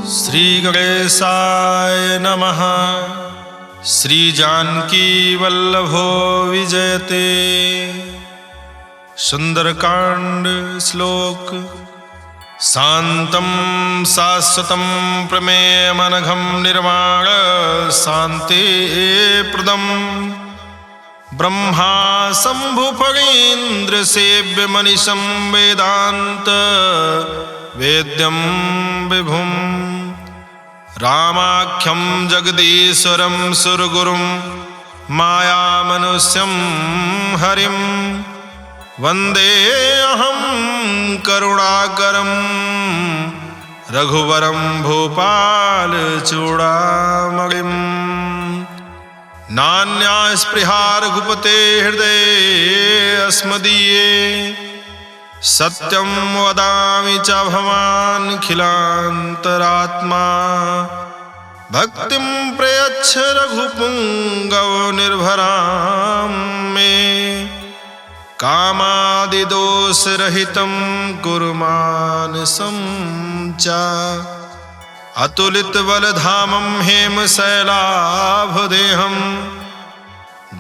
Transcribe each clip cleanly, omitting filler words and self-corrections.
श्री गणेशाय नमः। श्री जानकी वल्लभो विजयते। सुंदरकांड श्लोक। शांतं शाश्वतं प्रमेयमनघं निर्वाण शांति प्रदम् ब्रह्मा शंभुफणीन्द्र सेव्य मनीषं वेदांत वेद्यं विभुं रामाख्यं जगदीश्वरं सुरगुरुं मायामनुष्यं हरिं वन्दे अहं करुणाकरं रघुवरं भूपालचूडामणिम्। नान्या स्पृहा रघुपते हृदये अस्मदीये सत्यं वदामि च भवानखिलान्तरात्मा। भक्तिं प्रयच्छ रघुपुङ्गव निर्भरां मे कामादिदोषरहितं कुरु मानसं च। अतुलितबलधामं हेमशैलाभदेहं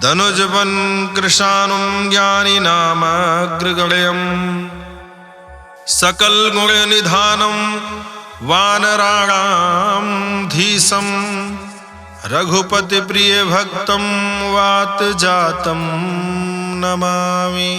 धनुजवन् कृशानुं ज्ञानिनामग्रगण्यं सकलगुणनिधानं वानराणां धीशं रघुपतिप्रियभक्तं वातजातं नमामि।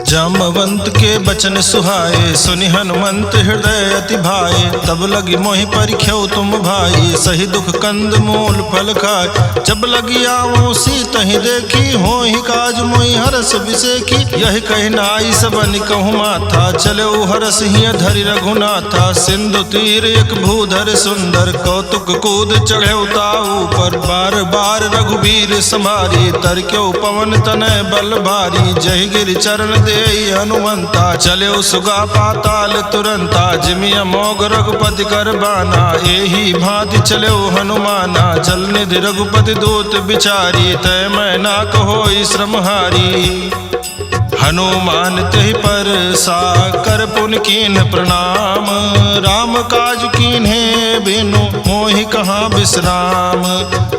जामवंत के बचन सुहाए सुनि हनुमंत हृदय अति भाए। तब लगी मोहि परिख्यो तुम भाई सही दुख कंद मूल फल खाए। जब लगी आवो सीतहि देखी होहि काज मोहि हरस बिसेखी। यही कहि नाई सबनि कहु माथा चलो हरस हिय धरि रघुनाथा। सिंधु तीर एक भूधर सुंदर कौतुक कूद चढ़े ताऊ पर। बार बार रघुबीर समारी तरक्यो पवन तनय बल भारी। जय गिरि चरण दे हनुमंता चले सुगा पाताल तुरंता। जिमि अमोघ रघुपति कर बाना एही भांति चले हनुमाना। जल निधि रघुपति दूत बिचारी तय मैं ना कहो श्रम हारी। हनुमान तेहि पर सा कर पुन कीन्ह प्रणाम। राम काज कीन्हे बिनु मोहि कहाँ विश्राम।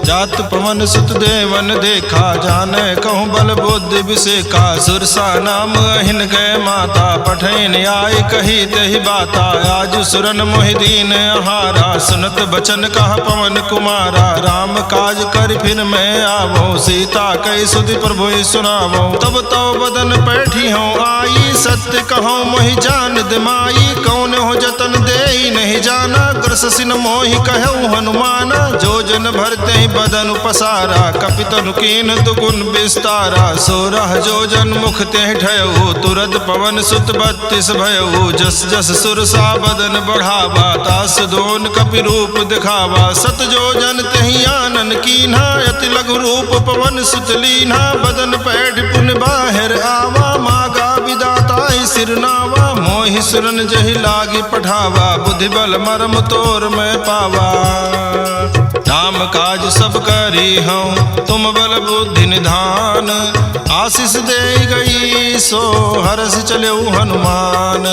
जात पवन सुत देवन देखा जाने कहूँ बल बुद्धि विसेखा। सुरसा नाम अहिन गए माता पठैन आय कही तेहि बाता। आज सुरन मोहि दीन आहारा सुनत बचन कह पवन कुमारा। राम काज कर फिर मैं आवो सीता कई सुधि प्रभु सुनावो। तब तो बदन बैठी हूँ आई सत्य कहो मोहि जान दिमाई। कौन हो जतन दे नहीं जाना कृष्ण मोहि कहु हनुमाना। जो जन भरते ही बदन पसारा कपितनु कीन दुगुन विस्तारा। सोरह जो जन मुख ते ठयऊ तुरत पवन सुत 32 भयऊ। जस जस सुरसा बदन बढ़ावा तास दोन कपि रूप दिखावा। सत जो जन तेहि आनन कीन्हा अति लघु रूप पवन सुत लीन्हा। बदन पैठ पुन बाहिर आवा मागा विदाता सिरनावा। मोहि सुरन जहि लागी पठावा बुद्धि बल मरम तोर मैं पावा। राम काज सब करी हूँ तुम बल बुद्धि निधान। आशीष दे गई सो हरस चले हनुमान।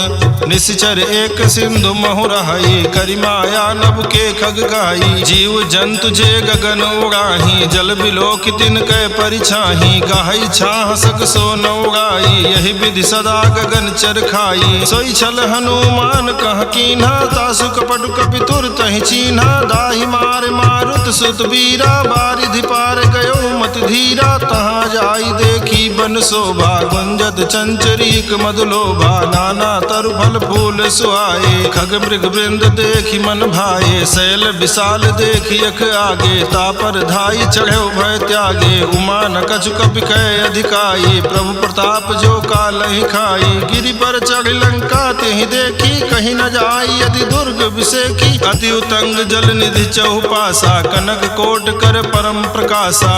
निश्चर एक सिंधु महु रहाई करि माया नभ के खग गाई। जीव जंतु जे गगन उड़ाही जल बिलोक तिन कै परिछाही। गाही छाह सक सो न उड़ाई यही विधि सदा गगन चर खाई। सोई छल हनुमान कह कीन्हा तासु कपटु कपि तुर तहि चीन्हा। दाहि मार मारुत सुत बीरा बारिधि पार गयो मत धीरा। तहाँ जाई देखी बन शोभा गुंजत चंचरीक मधुलोभा। नाना तरु फल फूल सुहाए खग मृग वृंद देखी मन भाए। शैल विशाल देखी अख आगे तापर धाई चढ़े भय त्यागे। उमा न कछु कपि कै अधिकाई प्रभु प्रताप जो कालहि खाई। गिरि पर चढ़ लंका तेहि देखी कहीं न जाई यदि दुर्ग विसेखी। अति उतंग जल निधि चहुपासा कनक कोट कर परम प्रकाशा।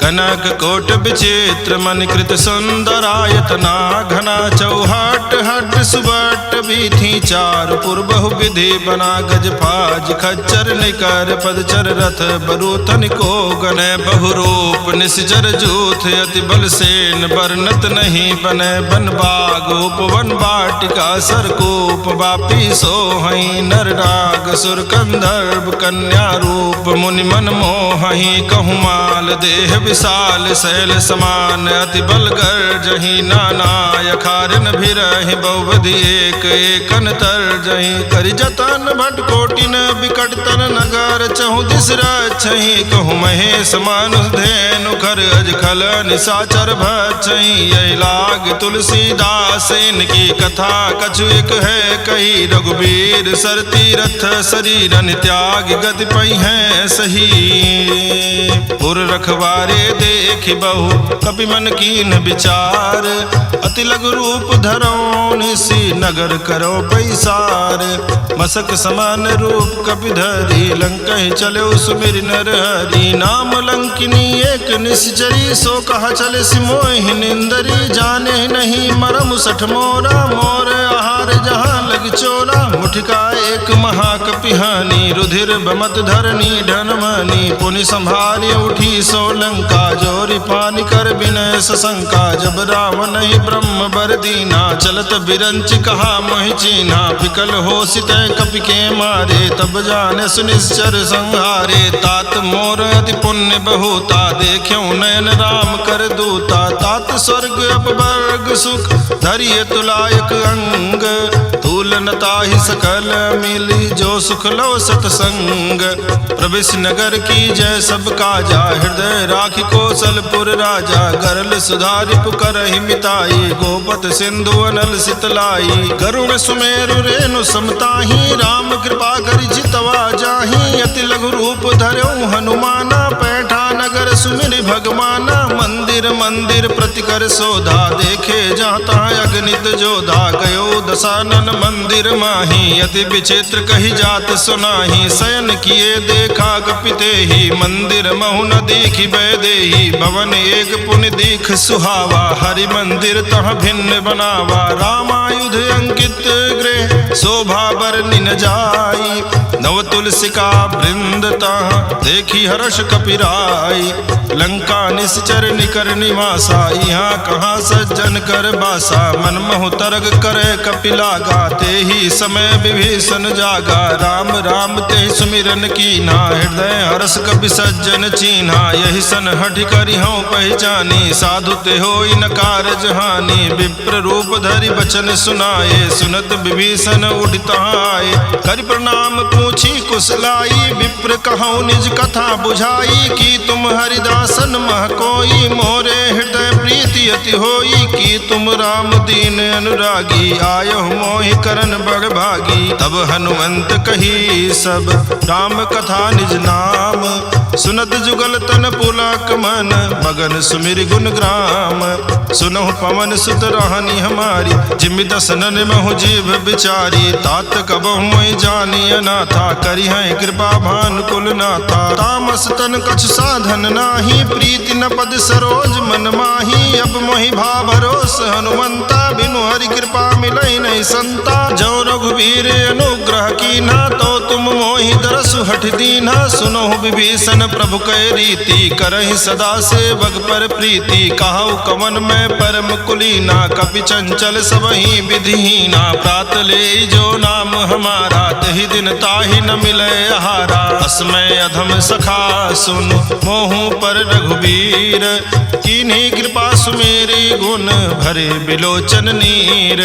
कनक कोट विचित्र मन कृत सुंदरायतना घना चौहट हट सुबट बीथी चार पूर्व विधि बना गज फाज खच्चर निकर पदचर रथ बरूथन को गने बहुरूप निश्चर जूथ अति बल सेन बरनत नहीं बने बन बाग उपवन वाटिका सरकूप वापी सोहई नर नाग सुर कंदर्भ कन्या रूप मुनि मन मोहई कहूमाल देह विशाल शैल समान अति बल गर्जहि नाना यखारिन भिरहि बहुविधि एक एकन तरजहि करि जतन भट कोटिन बिकट तन नगर चहु दिस रक्षहि कहु महेश मानुष धेनु खर अजखल निशाचर भक्षहि यही लाग तुलसीदास इनकी कथा कछु एक है कही रघुबीर सर तीरथ शरीरन त्याग गति पई है सही पुर रखवारे देखि बहु कपि मन कीन विचार अति लघु रूप धरो निसी नगर करो पैसार मसक समान रूप कपि धरी लंकहि चलो सुमिर नर हरि नाम लंकिनी एक निश्चरी सो कहा चले सिमोहि निंदरी जाने नहीं मरम सठ मोरा मोर आहार जहाँ लग चोरा मुठिका एक महाकपिहानी रुधिर बमत धरनी ढनमनी पुनि संभाली उठी सो लंका जोरी पानी कर विनय सशंका जब रावण ही ब्रह्म बर दीना चलत बिरंच कहा मोहि चीन्हा विकल हो सितय कपि के मारे तब जाने सुनिश्चर संहारे तात मोर अति पुण्य बहुता देख्यो नयन राम कर दूता तात स्वर्ग अपवर्ग सुख धरिय तुलायक अंग तूलनता ही सकल मिली जो सुख लो सतसंग प्रवेश नगर की जय सब काजा हृदय राखी कौशलपुर राजा गरल सुधारि पुकरहि मिताई गोपत सिंधु अनल सितलाई गरुड़ सुमेरु रेणु समताही राम कृपा करि जितवा जाही अति लघु रूप धर्यो हनुमाना पैठा नगर सुमिर भगवाना मंदिर मंदिर प्रतिकर सोधा देखे जाता अगणित जोधा गयो दशानन मंदिर माही अति विचित्र कही जात सुनाही शयन किए देखा कपिते ही मंदिर महु न दीखि बैदेही भवन एक पुनि दीख सुहावा हरि मंदिर तह भिन्न बनावा रामायुध अंकित गृह शोभा बरनि न जाई नव तुलसिका वृंद तह देखी हर्ष कपिराई लंका निश्चर निकर निवासा यहाँ कहाँ सज्जन कर बासा मन मोह तरग करे कपिलागा ते ही समय विभीषण जागा राम राम ते सुमिरन कीन्हा हृदय हर्ष कपि सज्जन चीन्हा यही सन हठ करि हूँ पहचानी साधु ते होई न कारज हानि विप्र रूप धरि बचन सुनाए सुनत विभीषण उठित आए करि प्रणाम पूछी कुशलाई विप्र कहूँ निज कथा बुझाई की तुम हरिदासन मह कोई मोरे हृदय प्रीति अति होई की तुम राम दीन अनुरागी आयो मोहि करन बड़ भागी तब हनुमंत कही सब राम कथा निज नाम सुनत जुगल तन पुलक मन मगन सुमिर गुण ग्राम सुनहु पवन सुत रहनी हमारी जिमि दसनन महु जीव बिचारी तात कबहु मोहि जानी अनाथा करी है कृपा भान कुल नाथा तामस तन कछु साधन नाही प्रीति न पद सरोज मन माही अब मोहि भा भरोस हनुमंता बिनु हरि कृपा मिलई नहीं संता जो रघुवीर अनुग्रह कीन्हा तो तुम मोहि दरसु हठ दीन्हा सुनहु विभीषण प्रभु कै रीति करहि सदा सेवक पर प्रीति कहु कवन में परम कुलीना कपि चंचल सबहि विधिहीना प्रात ले जो नाम हमारा तहि दिन ताहि न मिले आहारा अस्मय अधम सखा सुन मोहु पर रघुवीर कीन्ही कृपा सुमेरी गुण भरे बिलोचन नीर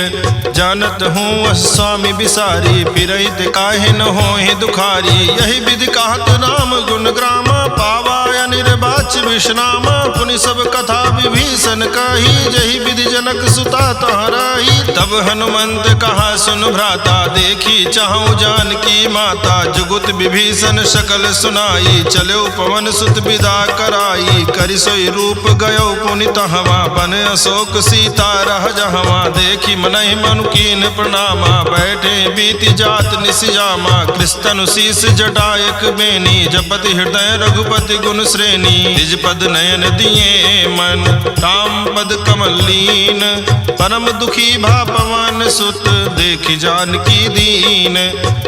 जानत हूँ स्वामी बिसारी फिरहित काहे न होहि दुखारी यही विधि कहत राम गुण ग्रामा पावा निर्बाच विश्रामा पुनि सब कथा विभीषण कही जही विधि जनक सुता तहराही तब हनुमंत कहा सुन भ्राता देखी चाहूं जानकी माता, जुगुत विभीषण सकल सुनाई, चलो पवन सुत विदा कराई, करि सोई रूप गयो पुनित हवा, बन अशोक सीता रह जहवा, देखी मनहि मनु कीन प्रणामा, बैठे बीति जात निसियामा, कृष्ण शीस जटायक बेनी, जपति हृदय रघुपति गुण श्रेणी, निज पद नयन दिए मन, राम पद कमल लीन, परम दुखी भा पवन सुत, देखि जानकी दीन,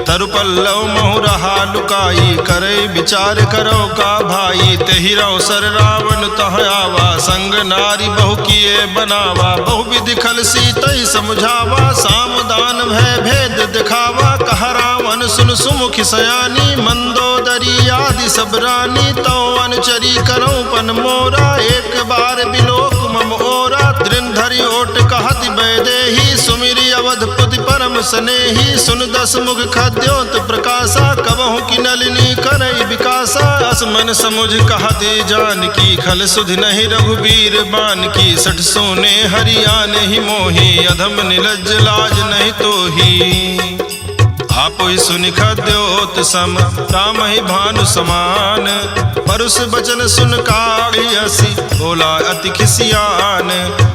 तरु पल्लव महु रहा लुकाई, करे विचार करो का भाई, तेहि अवसर रावण तह आवा, संग नारी बहु किए बनावा, बहु विधि खल सीतई समझावा, साम दान भय भेद दिखावा, कह रावण सुन सुमुखि सयानी, मंदोदरी आदि सब रानी, तो अनुचरी करो पन मोरा, एक बार बिलोक मम ओरा, दृढ़ धरि ओट कहति वैदेही, सुमिरि अवधपुति परम स्नेही, सुन दस मुख खद्योत प्रकाशा, कबहु की नलिनी करई विकासा, असमन समुझ कहते जानकी, खल सुधि नहीं रघुबीर बान की, सठ सोने हरियाण ही मोही, अधम निलज्ज लाज नहीं तोही, आपो ही सुनि खद्योत सम, राम ही भानु समान, परुष बचन सुन काढ़ी हसी, बोला अति खिसियान,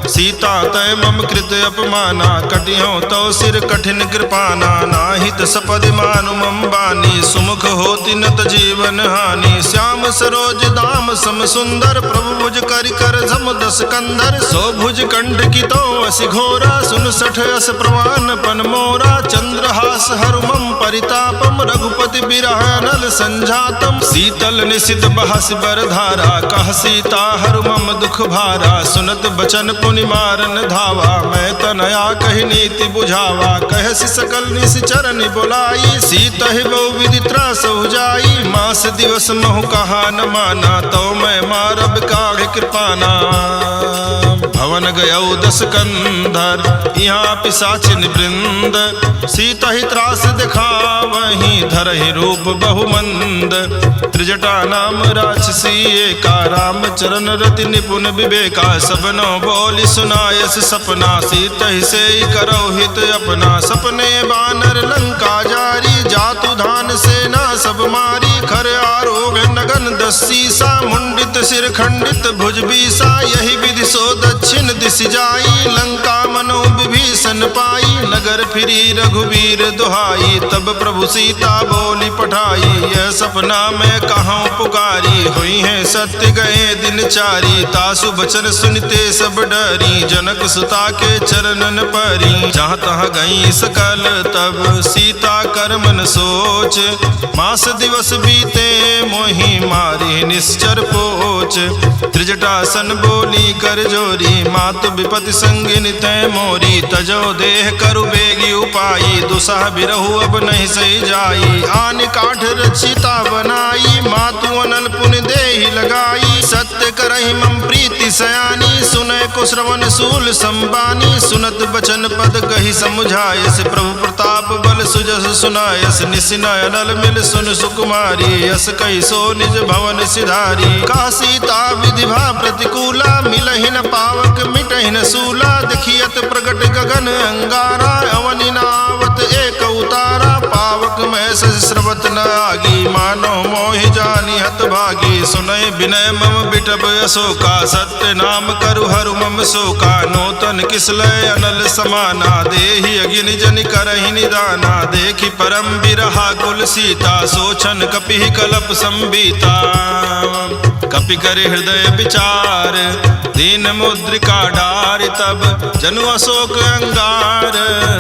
सीता तय मम कृत अपमाना, कटियो तो सिर कठिन कृपाना, नाहित सपदि मानु मम बानी, सुमुख होति नत जीवन हानि, श्याम सरोज दाम सम सुंदर, प्रभु भुज करि कर झम दस कंधर, सो भुज कंठ की तो असि घोरा, सुन सठ अस प्रवान पन मोरा, चंद्रहास हरु मम परितापम, रघुपति बिरह नल संजातम, शीतल निशित बहस बर धारा, कह सीता हरु मम दुख भारा, सुनत बचन पुनि मारन धावा, मैं तनया कही नीति बुझावा, कहसि सकल निस चरण बुलाई, सीता ही बहु विधि त्रास जाई, मास दिवस महु कहा न माना, तो मैं मारब काढ़ कृपाना, भवन गयौ दस कंधर, यहाँ पिशाचिन वृंद, सीता ही त्रास दिखावहि, धरहि रूप बहुमंद, त्रिजटा नाम राक्षसी एका, राम चरण रति निपुण विवेका, सबनो बोली सुनायस सपना, सीता ही से करो हित अपना, सपने बानर लंका जारी, जातु धान सेना सब मारी, खर आरोग नगन दस सीसा, मुंडित सिर खंडित भुज बीसा, यही विधि सो दक्षिण दिश जाई, लंका मनो विभीषण पाई, नगर फिरी रघुवीर दुहाई, तब प्रभु सीता बोली पठाई, यह सपना मैं कहाँ पुकारी, हुई है सत्य गए दिन चारी, तासु बचन सुनते सब डरी, जनक सुता के चरणन परी, जहाँ तहाँ गई सकल तब सीता कर मन सोच, मास दिवस बीते मोहि मारी निश्चर पोच, त्रिजटासन बोली कर जोरी, मातु विपति संगिन तय मोरी, तजो देह करु बेगी उपाई, दुसह बिरहु अब नहीं सही जाई, आन काठ रचिता बनाई, मातु अनल पुनि देहि लगाई, सत्य करहि मम प्रीति सयानी, सुनय को श्रवण सूल संबानी, सुनत बचन पद कही समुझायस, प्रभु प्रताप बल सुजस सुनायस, निसिनय अनल मिल सुन सुकुमारी, यस कही सो निज भवन सिधारी, का सीता विधि भा प्रतिकूला, मिलहि न पावक मिटहि न सूला, देखियत प्रगट गगन अंगारा, अवनि नावत एक उतारा, पावक में श्रवत न आगी, मानो मोहि जानी हत भागी, सुनय विनय मम बिटब अशोका, सत्य नाम करु हरु मम शोका, नूतन किसलय अनल समाना, देहि अगिन जन करहि निदाना, देखि परम बिरहा कुल सीता, सोचन कपि कलप संबीता, कपि कर हृदय विचार, दीन मुद्रिका डारि, तब जनु अशोक अंगार,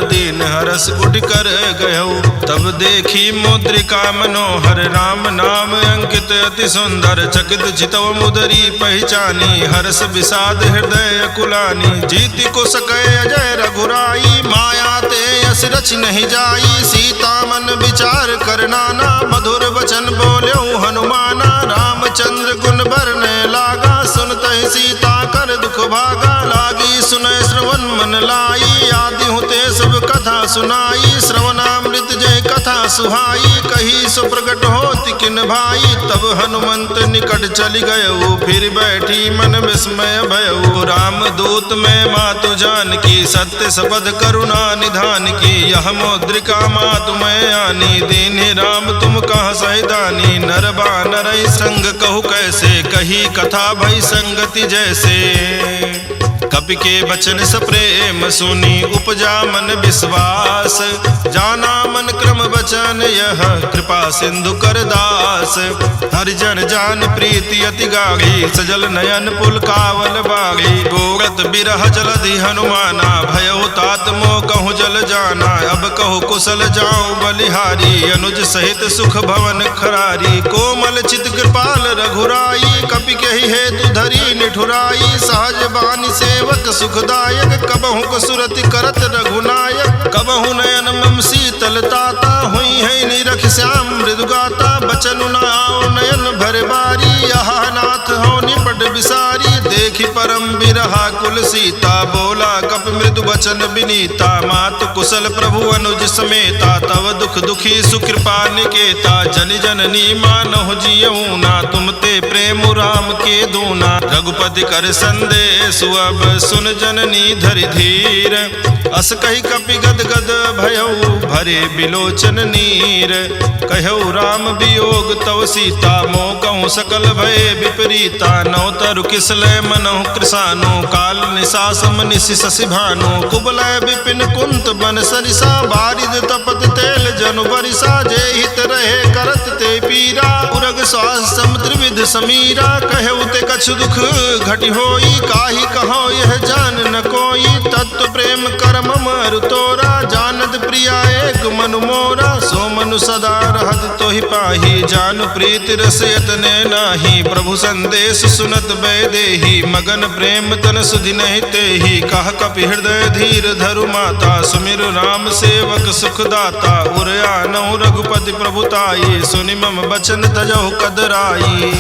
दीन हरस उठ कर गयो, तब देखी मुद्रिका मनोहर, राम नाम अंकित अति सुंदर, चकित चितव मुदरी पहचानी, हर्ष विषाद हृदय अकुलानी, जीति को सकै अजय रघुराई, माया ते यस रच नहीं जाई, सीता मन विचार कर नाना, मधुर वचन बोल्यो हनुमाना, रामचंद्र गुण बरने लागा, सुनत ही सीता कर दुख भागा, लागी सुनय श्रवण मन लाई, आदि होते सब कथा सुनाई, श्रवणामृत जय कथा सुहाई, कही सो प्रगट होति किन भाई। तब हनुमंत निकट चली गयऊ, फिर बैठी मन विस्मय भयऊ। राम दूत में मातु जान की, सत्य सबद करुणा निधान की। यह मुद्रिका मातु मैं आनी, दीन्हि राम तुम कहाँ सहिदानी। नर बानर संग कहु कैसे, कही कथा भई संगति जैसे। कपि के बचन सप्रेम सुनी, उपजा मन विश्वास। जाना मन क्रम बचन यह, कृपा सिंधु कर दास। हरिजन जान प्रीति अति गाढ़ी, सजल नयन पुलकावल बागी। बोरत बिरह जलधि हनुमाना, भयो तात मोह कहूँ जल जाना। अब कहु कुशल जाऊं बलिहारी, अनुज सहित सुख भवन खरारी। कोमल चित कृपाल रघुराई, कपि कहि हेतु धरी निठुराई। सहज बानी सेवक सुखदायक, कबहु कसुरति करत रघुनायक। कबहु नयन मम शीतल ताता, हुई है निरख श्याम मृदुगाता। बचनु न आओ नयन भर बारी, यहाँ नाथ हो निपट विसारी। देखि परम बिरहा कुल सीता, बोला कपि मृदु बचन विनीता। मातु कुशल प्रभु अनुज समेता, तव दुख दुखी सुकृपा निकेता। जनि जननी मानहु जियऊ ना, तुम ते प्रेम राम के दूना। रघुपति कर संदेश अब सुन जननी धरि धीर। अस कही कपि गद गद भयऊ, भरे बिलोचन नीर। कहऊ राम वियोग तव सीता, मोह कहूँ सकल भय विपरीता। नौ तरु किसलय मनहु कृसानु, काल निशा सम निशि शशि भानु। कुबलय विपिन कुंत बन सरिसा, बारिद तपत तेल जनु बरिसा। जे हित रहे करत ते पीरा, उरग श्वास समुद्र विध समीरा। कहऊ ते कछु दुख घटि होई, काहि कहो यह जान न कोई। तत्व प्रेम करम मरु तोरा, जानत प्रिया एक मनु मोरा। सो मनु सदा रहत तोहि पाही, जानु प्रीति रस यतने नाही। प्रभु संदेश सुनत बैदेही, मगन प्रेम तन सुधि नहीं तेहि। कह कपि हृदय धीर धरु माता, सुमिरु राम सेवक सुखदाता। उरयानहु रघुपति प्रभुताई, सुनि मम बचन तजहु कदराई।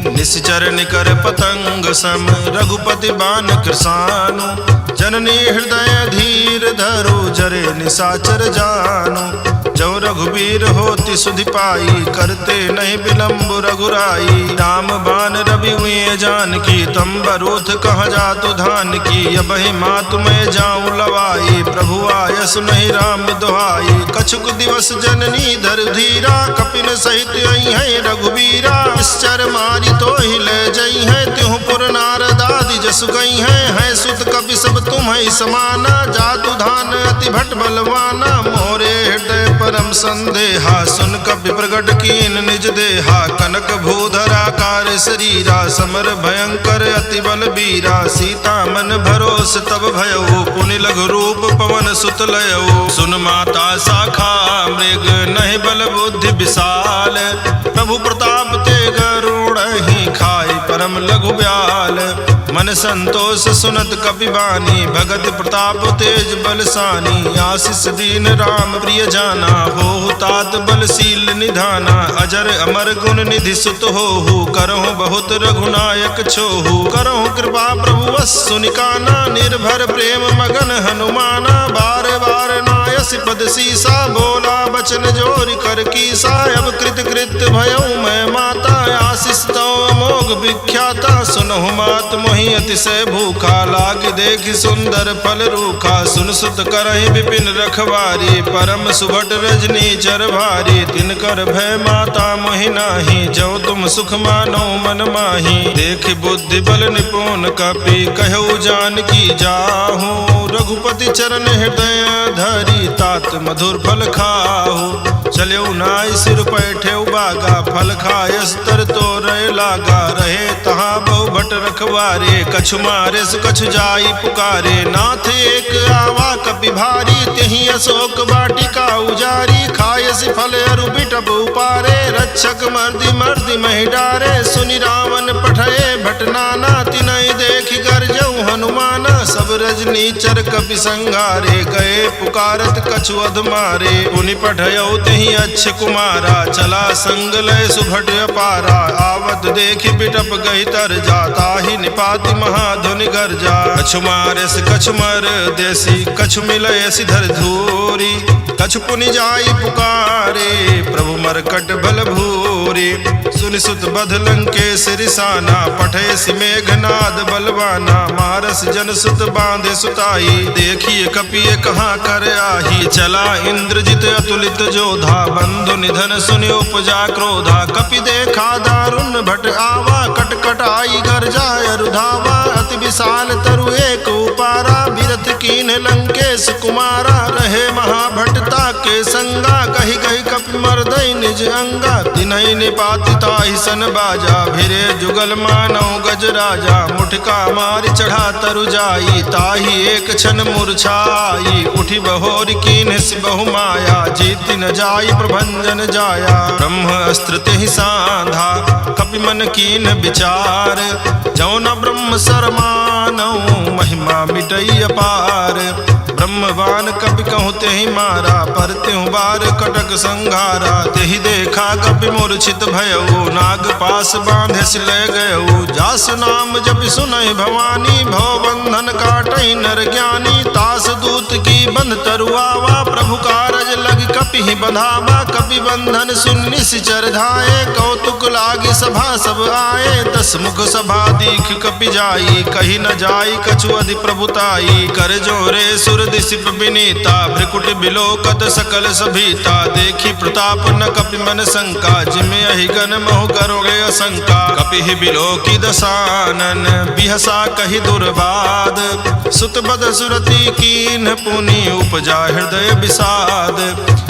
निश्चर निकर पतंग सम, रघुपति बान कृसानु। जननी हृदय धीर धरो, जरे निशाचर जानो। जो रघुबीर होति सुधि पाई, करते नहीं विलम्ब रघुराई। राम बान रवि हुए जान की, तम बरूथ कह जातु धान की। अबहि मातु मैं जाऊं लवाई, प्रभु आयस नहीं राम दुहाई। कछुक दिवस जननी धर धीरा, कपिन सहित आई है रघुबीरा। निश्चर मारी तो ही ले जई है, त्यों पुर नारदादि जसु गई है। सुत कपि सब तुम ही समाना, जातु धान अति भट बलवाना। मोरे हृदय परम संदेहा, सुन कपि प्रगट कीन निज देहा। कनक भूधरा कार शरीरा, समर भयंकर अति बल बीरा। सीता मन भरोस तब भयऊ, पुनि लघु रूप पवन सुत लयऊ। सुन माता शाखा मृग, नहीं बल बुद्धि विशाल। प्रभु प्रताप ते गरुड़ ही, खाई परम लघु ब्याल। मन संतोष सुनत कपि बानी, भगत प्रताप तेज बलसानी। आशीष दीन राम प्रिय जाना, हो तात बलशील निधाना। अजर अमर गुण निधि सुत होहु, करहु बहुत रघुनायक छोहु। करहु कृपा प्रभु वस सुनिकाना, निर्भर प्रेम मगन हनुमाना। बार बार नायस पद सीसा, बोला बचन जोरि कर कीसा। अब कृत कृत भयऊ मैं माता, आशीष तो अमोघ विख्याता। सुनहु मात मोहि अतिशय भूखा, लाग देखि सुंदर फल रूखा। सुन सुत करहि विपिन रखवारी, परम सुभट रजनी चर भारी। तिनकर भय माता मोहि नाही, जो तुम सुख मानो मन माही। देख बुद्धि बल निपुण कपि, कहु जानकी जाहू। रघुपति चरण हृदय धरी, तात मधुर फल खाहू। चल्यौ नाई सिर पैठे बागा, फल खायस तर तो रहे लागा। रहे तहाँ बहु भट रखवारे, कछु मारे कछु जाई पुकारे। नाथ एक आवा कपि भारी, तेहि अशोक वाटिका उजारी। खायस फल अरु बिटप उपारे, रक्षक मर्दि मर्दि महि डारे। सुनि रावण पठये भट नाना, तिनहि देखि गरजऊ हनुमाना। सब रजनी चर कपि संघारे, गए पुकारत कछु अध मारे। पुनि पठयौ तेहि अच्छ कुमारा, चला संग लय सुभट अपारा। आवत देखि बिटप गहि तर जा, ताहि निपाति महाधुनि गर्जा। कछु मारेस कछु मर देसी, कछु मिलय सिधर धूरी। कछु पुनि जाई पुकारे, प्रभु मरकट भल भूरे। सुनि सुत बध लंकेश रिसाना, पठे सि मेघनाद बलवाना। मारस जन सुत बांधे सुताई, देखिए कपिए कहाँ कर आही। चला इंद्रजित अतुलित जोधा, बंधु निधन सुनि उपजा क्रोधा। कपि देखा दारुण भट आवा, कटकट आई गर्जाय रुधावा। अति विशाल तरु एक उपारा, बिरथ कीन लंकेश कुमारा। रहे महाभटता के संगा, कही कही कपि मर्दई निज अंगा। तिन्हि निपाति ताहि सन बाजा, भिरे जुगल मानव गज राजा। मुठका मारि चढ़ा तरु जाई, ताहि एक क्षण मूर्छाई। उठी बहोर कीन बहु माया, जीति न जाई प्रभंजन जाया। ब्रह्म अस्त्र तेहि साधा, कपि मन कीन विचार। जौन ब्रह्म सरमानौ, महिमा मिटई अपार। ब्रह्मवान कपि कहूँ तेहि मारा, पर त्यों बार कटक संघारा। तेहि देखा कपि मूर्छित भयउ, नाग पास बांधे सिलय गयउ। जासु नाम जपि सुनहि भवानी, भव बंधन काटहि नर ज्ञानी। तास दूत की बंध तरुआवा, प्रभु कारज लग कपि ही बंधावा। कपि बंधन सुन निश्चर धाये, कौतुक लागी सभा सब आए। 10 मुख सभा दीख कपि जाई, कही न जाई कछु अधि प्रभुताई। कर जोरे सुर दिसिप विनीता, भ्रिकुट बिलोकत सकल सभीता। देखी प्रताप न कपि मन शंका, जिमे अहिगन महु करोगे असंका। कपि ही बिलोकी दसानन, बिहसा कही दुर्बाद। सुत बद सुरति कीन्ह पुनि, उपजा हृदय विषाद।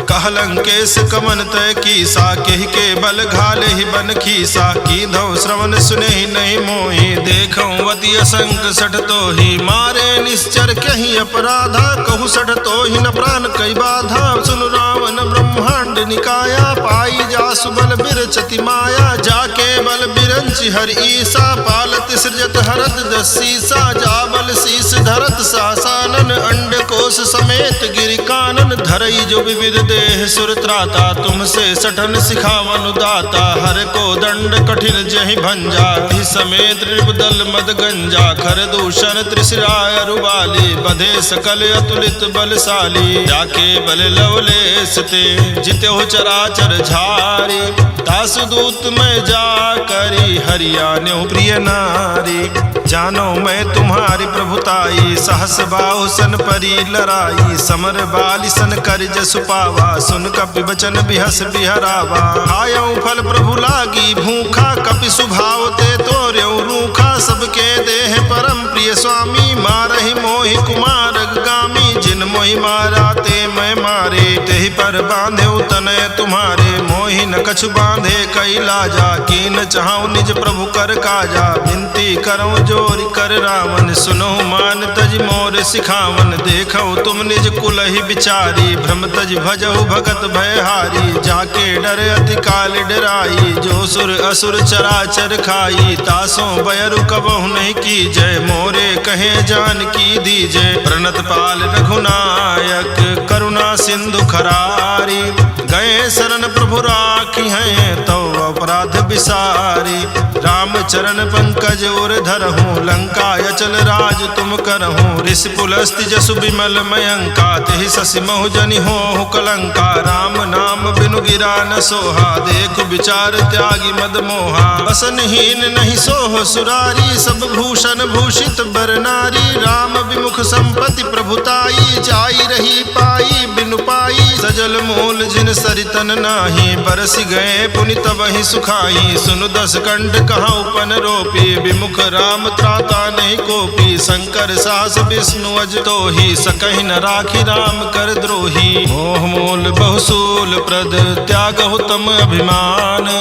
कह लंकेश कमन तय कीसा, केहि के बल घाले ही बन खीसा। कीधौ श्रवण सुनेहि नहीं मोहि, देखऊं अति असंक सठ तोहि। मारे निश्चर कहीं अपराधा, कहु सठ तोहि न प्राण कई बाधा। सुन रावण ब्रह्मांड निकाया, पाई जासु बल बिरचति माया। जाके बल बिरंचि हर ईसा, पालत सृजत हरत 10 सीसा। जा बल शीस धरत सासानन, अंड कोश समेत गिरि कानन। धरई जो विविध देह सुर त्राता, तुमसे सठन सिखावन दाता। हर को दंड कठिन जहि भंजा, ही समेत नृपदल मद गंजा। खर दूषण त्रिशिराय रुबाली, बधे सकल अतुलित बलशाली। जाके बल लवलेश ते, जित्यो चराचर झारी। तासु दूत में जा करी, हरियाण्यो प्रिय नारी। जानो मैं तुम्हारी प्रभुताई, सहस बाहु सन परी लराई। समर बाली सन कर जसु पावा, सुन कपि बचन बिहस बिहरावा। खायऊ फल प्रभु लागी भूखा, कपि सुभाव ते तोर्यऊ रूखा। सबके देह परम प्रिय स्वामी, मारहि मोहि कुमार गामी। जिन मोहि मारा ते मैं मारे, तेहि पर बांधे तनय तुम्हारे। मोहि न कछु बांधे कई लाजा, कीन चाहूं निज प्रभु कर काजा। विनती करऊं जोरि कर रावण, सुनो मान तज मोर सिखावन। देखो तुम निज कुल ही विचारी, भ्रम तज भजहु भगत भयहारी। जाके डर अति काल डराई, जो सुर असुर चराचर खाई। तासों बयरु कबहु नहीं की जय, मोरे कहे जान की दीजय। प्रणत पाल रघुनायक, करुणा सिंधु खरारी। गए शरण प्रभु राखी हैं, तो अपराध विसारी। राम चरण पंकज उर धरहूँ, लंका अचल राज तुम करहूँ। ऋषि पुलस्ति जसु विमल मयंका, तेहि शशि महु जनि होहु कलंका। राम नाम बिनु गिरा न सोहा, देख विचार त्यागी मद मोहा। बसनहीन नहीं सोह सुरारी, सब भूषण भूषित बर नारी। राम विमुख संपत्ति प्रभुताई, जाई रही पाई बिनु पाई। सजल मूल जिन सरितन नाही, बरस गए पुनि तबहि सुखाई। सुनु 10 कंठ कहाँ उपन रोपी, विमुख राम त्राता नहीं कोपी। शंकर सास विष्णु अज तोहि, सकहि न राखी राम कर द्रोही। मोह मूल बहुसूल प्रद, त्यागहु तम अभिमान।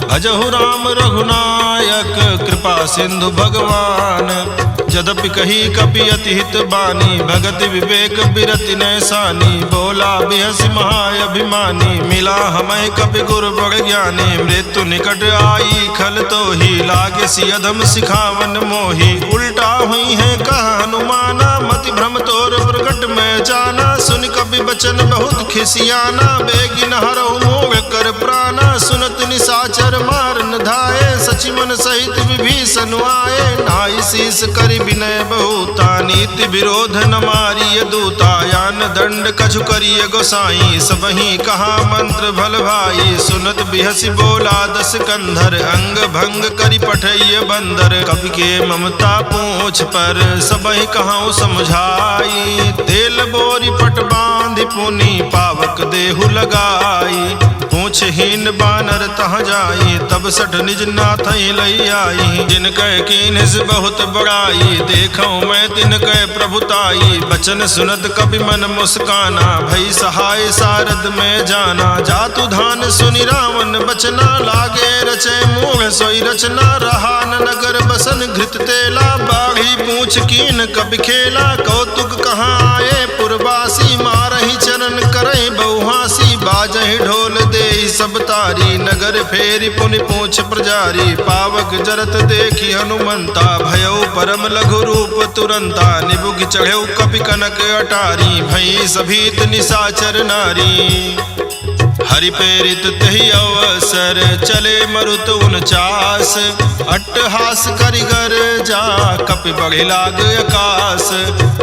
भजहु राम रघुनायक, कृपा सिंधु भगवान। यद्यपि कही कपि अति हित बानी, भगति विवेक बिरति नैसानी। बोला बिहसि महाअभिमानी, मिला हमें कपि गुरु बड़ ज्ञानी। मृत्यु निकट आई खल तोहि, लागे सि अधम सिखावन मोहि। उल्टा हुई है कह हनुमाना, मति भ्रम तोर प्रगट में जाना। सुन कपि बचन बहुत खिसियाना, बेगिन हरहु मोह कर प्राणा। सुनत निशाचर मार न धाये, सचि पवन सहित विभीषण आए, नाई शीस करि विनय बहुता, नीति विरोध न मारिय दूता, यान दंड कछु करिय गोसाई, सबहि कहा मंत्र भल भाई, सुनत बिहसि बोला दस कंधर, अंग भंग करि पठैय बंदर, कवि के ममता पूछ पर सबहि कहूँ समझाई, तेल बोरी पट बांधि पुनि पावक देहु लगाई, पूछहीन बानर तह जाई, तब सठ निज नाथ लई आई, जिन कह कीन्ह बहुत बड़ाई, देखो मैं तिन कह प्रभुताई, बचन सुनत कपि मन मुस्काना, भई सहाय सारद में जाना, जातु धान सुनि रावण बचना, लागे रचे मूढ़ सोई रचना, रहा न नगर बसन घृत तेला, बाढ़ी पूछ कीन कपि खेला, कौतुक कहाँ आए पुरवासी, मारहि चरण करहि बहुहासी, बाजहि ढोल देहि सब तारी, नगर फेरि पुनि पूछ प्रजारी, पावक जरत देखि हनुमंता, भयउ परम लघु रूप तुरंता, निबुघ चढ़ेउ कपि कनक अटारी, भई सभीत निशाचर नारी, हरि प्रेरित तहि अवसर, चले मरुत 49, अट्टहास करिगर जा, कपि बढ़ि लाग आकाश,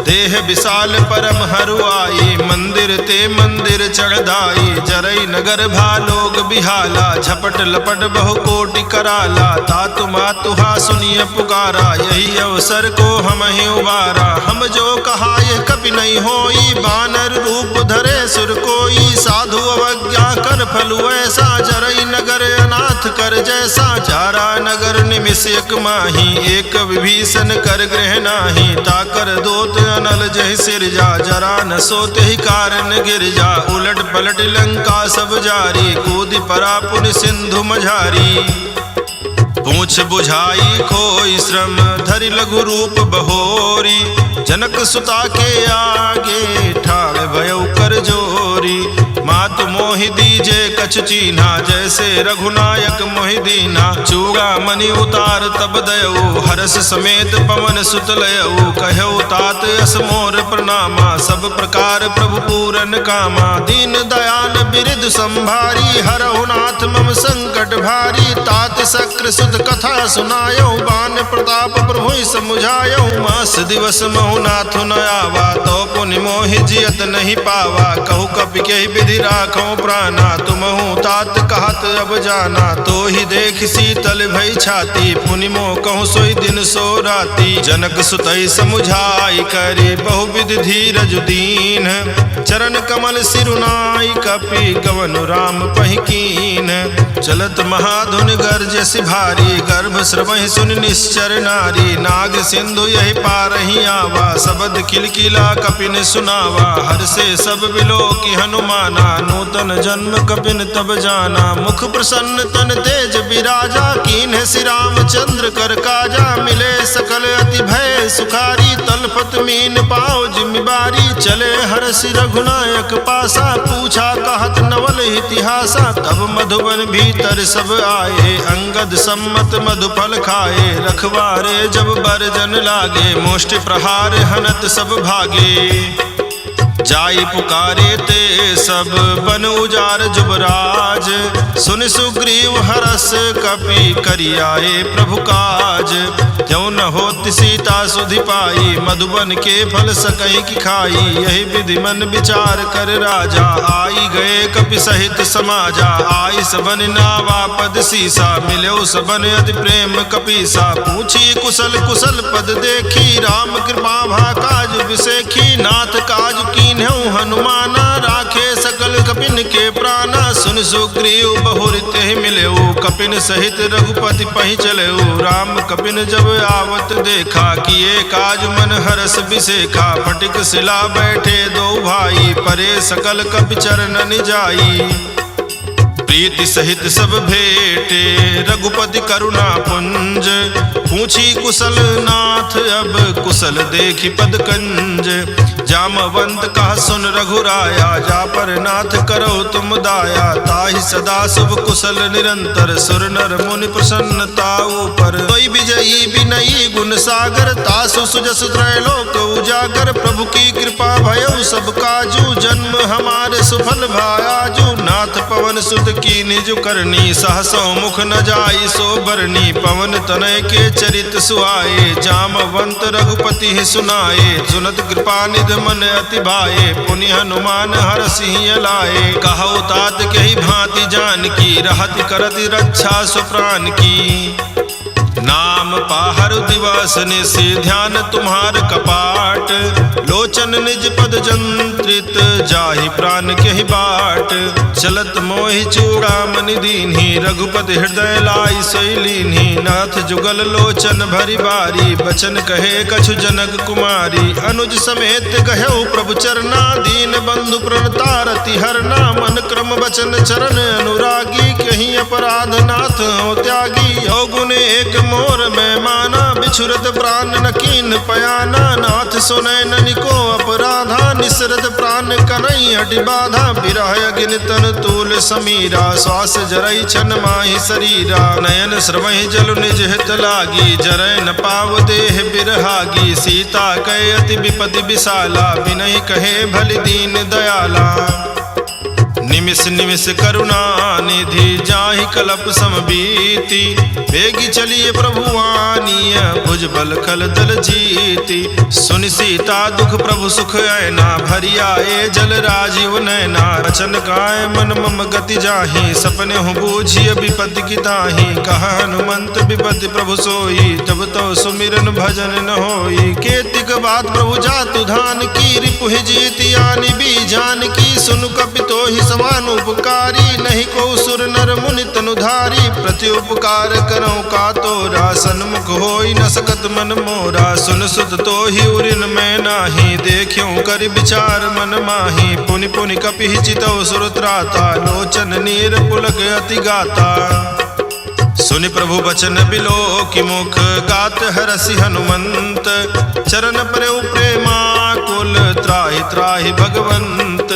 देह विशाल परम हरुआई, मंदिर ते मंदिर चढ़दाई, जरई नगर भालोग बिहाला, झपट लपट बहु कोटि कराला, तातु मातुहा सुनिय पुकारा, यही अवसर को हम ही उबारा, हम जो कहा यह कपि नहीं होई, बानर रूप धरे सुर कोई, साधु अवज्ञा कर फलु ऐसा, जरई नगर अनाथ कर जैसा, चारा नगर निमिष एक माही, एक विभीषण कर गृह नाही, ताकर दोत अनल जहि सिरजा, जरा न सोते ही कारण गिर जा, उलट पलट लंका सब जारी, कूदि परा पुनि सिंधु मझारी, पूछ बुझाई खोई श्रम, धरि लघु रूप बहोरी, जनक सुता के आगे ठाड़ भयउ कर जोरी, मातु मोहि दीजे कछु चीन्हा, जैसे रघुनायक मोहि दीना, चूड़ा मणि उतार तब दयऊ, हरस समेत पवन सुत लयऊ, कहऊ तात अस मोर प्रणामा, सब प्रकार प्रभु पूरन कामा, दीन दयाल बिरध संभारी, हरहु नाथ मम संकट भारी, तात शक्र सुत कथा सुनायऊ, बान प्रताप प्रभु समुझायऊ, मास दिवस महु नाथु न आवा, तो पुनि मोहि जियत नहीं पावा, कहु कपि के विधि राखो प्राणा, तुमहु तात कहत अब जाना, तो ही देख शीतल भई छाती, पुनि मोह कहूँ सोई दिन सो राती, जनक सुतई समुझाई करी, बहुविध धीरज दीन, चरण कमल सिरुनाई, कपि कवनु राम पहिकीन, चलत महाधुन गर्जसि भारी, गर्भ श्रवहि सुनि निश्चर नारी, नाग सिंधु यही पारहि आवा, शबद किलकिला कपिन सुनावा, हर से सब बिलोकि हनुमाना, नूतन जन्म कपिन तब जाना, मुख प्रसन्न तन तेज विराजा, कीन्ह श्री रामचंद्र कर काजा, मिले सकल अति भय सुखारी, तलपत मीन पाओ जिम्मेवारी, चले हर्षि रघुनायक पासा, पूछा कहत नवल इतिहासा, तब मधुबन भीतर सब आए, अंगद सम्मत मधुफल खाए, रखवारे जब बरजन लागे, मुष्टि प्रहार हनत सब भागे, जाई पुकारे ते सब बन उजार जुबराज, सुन सुग्रीव हरस कपि करियाए प्रभु काज, त्यों न होति सीता सुधि पाई, मधुबन के फल सकई की खाई, यही विधि मन विचार कर राजा, आई गए कपि सहित समाजा, आई सबन नावा पद सीसा, मिलो सबन अति प्रेम कपीसा, पूछी कुशल कुशल पद देखी, राम कृपा भा काज विसेखी, नाथ काज कीन्हु हनुमाना, राखे सकल कपिन के प्राणा, सुन सुग्रीव बहुरित ही मिलेऊ, कपिन सहित रघुपति पहि चलेऊ, राम कपिन जब आवत देखा, किए काज मन हरस बिसेखा, फटिक शिला बैठे दो भाई, परे सकल कपि चरणन जाई, प्रीति सहित सब भेटे रघुपति करुणा पुंज, पूछी कुशल नाथ अब कुशल देखी पद कंज, जामवंत कहा सुन रघुराया, जा पर नाथ करो तुम दाया, ताहि सदा शुभ कुशल निरंतर, सुर नर मुनि प्रसन्नता ऊपर, कोई विजयी विनयी गुण सागर, तासु सुजस त्रैलोक उजागर, प्रभु की कृपा भयउ सब काजू, जन्म हमारे सुफल भायाजू, नाथ पवन सुत की निज करनी, सहसो मुख न जाई सो बरनी, पवन तनय के चरित सुहाए, जामवंत रघुपति ही सुनाए, सुनत कृपा निध मन अति भाए, पुनि हनुमान हरषि लाए, कहु तात कही भांति जानकी, रहति करति रक्षा सुप्राण की, नाम पाहर दिवस निशि ध्यान तुम्हार कपाट, लोचन निज पद जंत्रित जाहि प्राण केहि बाट, चलत मोहि चूड़ामणि दीन्हि, रघुपति हृदय लाई सोई लीन्हि, नाथ जुगल लोचन भरि बारी, बचन कहे कछु जनक कुमारी, अनुज समेत कहु प्रभु चरना, दीन बंधु प्रणतारति हरना, मन क्रम वचन चरण अनुरागी, कहीं अपराध नाथ हो त्यागी, अवगुण एक मोर में माना, बिछुरत प्राण न कीन पयाना, नाथ सुनय ननिको अपराधा, निसरत प्राण कनई हटि बाधा, बिरह अगिन तन तूल समीरा, श्वास जरई छन माहि शरीरा, नयन स्रवहि जल निज हित लागी, जरय न पाव देह बिरहागी, सीता कहे अति विपति विशाला, बिनहि कहे भलि दीन दयाला, निमिष निमिष करुणा निधि जाहि कलप समबीति, बेगी चलिए प्रभु आनीय भुज बल खल दल जीति, सुनि सीता दुख प्रभु सुख ऐना, भरि आए जल राजीव नैना, रचन काय मन मम गति जाहि, सपने हूँ बूझिय विपत्ति की ताहि, कहा हनुमंत विपत्ति प्रभु सोई, तब तो सुमिरन भजन न होई, केतिक बात प्रभु जातु धान की, रिपु जीति आनि बी जान की, सुनु कपितो ही समान उपकारी, नहीं को सुर नर मुनि तनुधारी, प्रति उपकार करो का तोरा, सन्मुख होई न सकत मन मोरा, सुन सुत तो ही उरिन में नाही, देखियो कर विचार मन माही, पुनि पुनि कपि चितौ सुर त्राता, लोचन नीर पुलक अति गाता, सुनि प्रभु बचन बिलो की मुख, गात हरषि हनुमंत, चरण प्रभु प्रेमाकुल, त्राहि त्राहि भगवंत,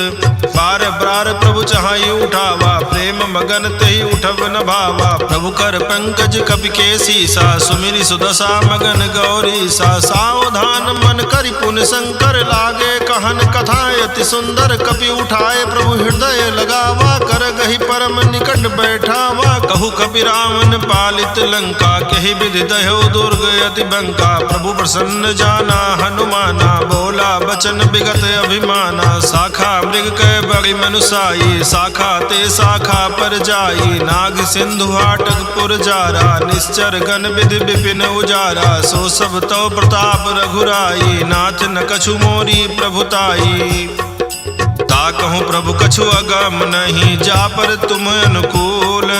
बार बार प्रभु चाहि उठावा, प्रेम मगन तहि उठब न भावा, प्रभु कर पंकज कपि के सीसा, सुमिरि सुदशा मगन गौरी सा, सावधान मन करि पुन शंकर, लागे कहन कथा अति सुंदर, कपि उठाए प्रभु हृदय लगावा, कर गहि परम निकट बैठावा, कहु कपि रावण पालित लंका, कहि विधि दह्यो दुर्ग अति बंका, प्रभु प्रसन्न जाना हनुमाना, बोला बचन विगत अभिमाना, शाखा मृग कह बड़ी मनुसाई, शाखा ते शाखा पर जाई, नाग सिंधु हाटक पुर जारा, निश्चर गण विधि विपिन उजारा, सो सब तो प्रताप रघुराई, नाथ न कछु मोरी प्रभुताई, ताकहु प्रभु कछु अगम नहीं, जा पर तुम अनुकूल,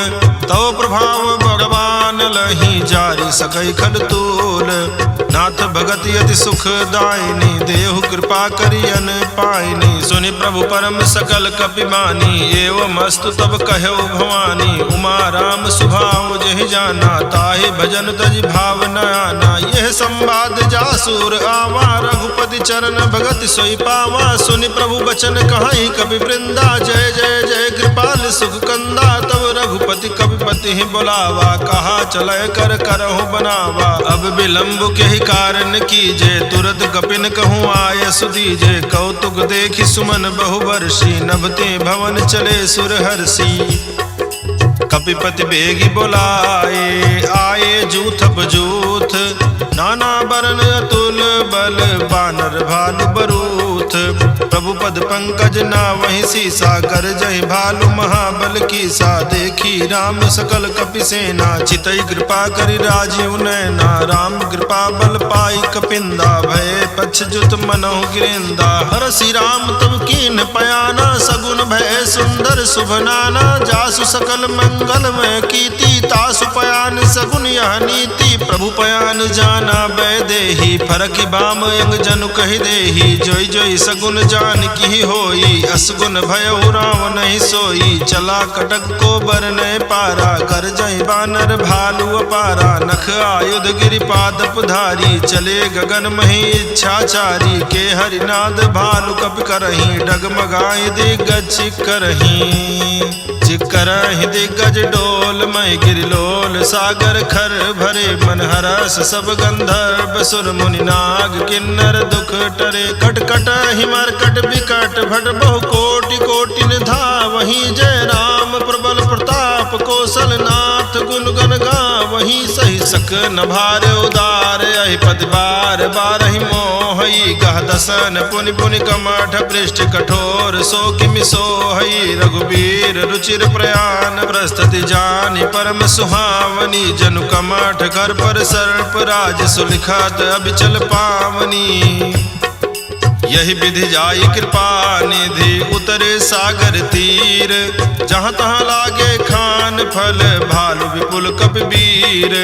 तो प्रभाव भगवान लही, जारी सकई खडतूल, नाथ भगति अति सुख दायिनी, देहु कृपा करियन पायनी, सुनि प्रभु परम सकल कपि मानी, एवं अस्तु तब कहौ भवानी, उमा राम सुभाव जहि जाना, ताहि भजन तज भाव न आना, यह संवाद जासुर आवा, रघुपति चरण भगति सोई पावा, सुनि प्रभु बचन कहाई कवि वृंदा, जय जय जय कृपाल सुख कंदा, तब रघुपति कविपति ही बुलावा, कहा चलय कर करहु बनावा, अब विलंब के ही कारण कीजे, तुरत कपिन कहूँ आय सुदीजे, कौतुक देखि सुमन बहुवर्षी, नभते भवन चले सुरहर्षि, कपिपति बेगी बोलाए, आए जूथ बजूथ, नाना बरन अतुल बल, बानर भालु बरूथ, प्रभु पद पंकज ना वहीं सीसा, कर जय भालु महाबल कीसा, देखी राम सकल कपि सेना, चितई कृपा करि राजीव नैना, राम कृपा बल पाई कपिंदा, भय पक्षजुत मनहु गिरिंदा, हरषि राम तब कीन पयाना, सगुन भय सुंदर शुभ नाना, जासु सकल मंगल में कीति, तासु पयान सगुन यह नीति, प्रभु पयान जाना बैदेही, फरकि बाम अंग जनु कहि देही, जोई जोई सगुन जान की होई, असगुन भयउ राम नहीं सोई, चला कटक को बर नय पारा, कर जय बानर भालु अपारा, नख आयुध गिरिपादप धारी, चले गगन मही इच्छाचारी, के हरिनाद भालु कपि करही, डगमगाई दिग्गज करही, चिकरहि दिग्गज डोल मय गिरिलोल, सागर खर भरे मन हरस, सब गंधर्व सुर मुनि नाग, किन्नर दुख टरे, कटकट हिमरकट विकट भट, बहु कोटि कोटि निधा, वहीं जय राम प्रबल कौशलनाथ गुण गण गावहीं सही सक न भार उदार अहि पद बार बारहि मोहई गह दसन पुनि पुनि कमठ पृष्ठ कठोर सो किमि सोहई रघुबीर रुचिर प्रयाण प्रस्तुति जानि परम सुहावनी जनु कमठ कर पर सर्प राज सुलिखत अबिचल पावनी यही विधि जाई कृपा निधि उतरे सागर तीर जहाँ तहाँ लागे खान फल भालु विपुल कपिवीर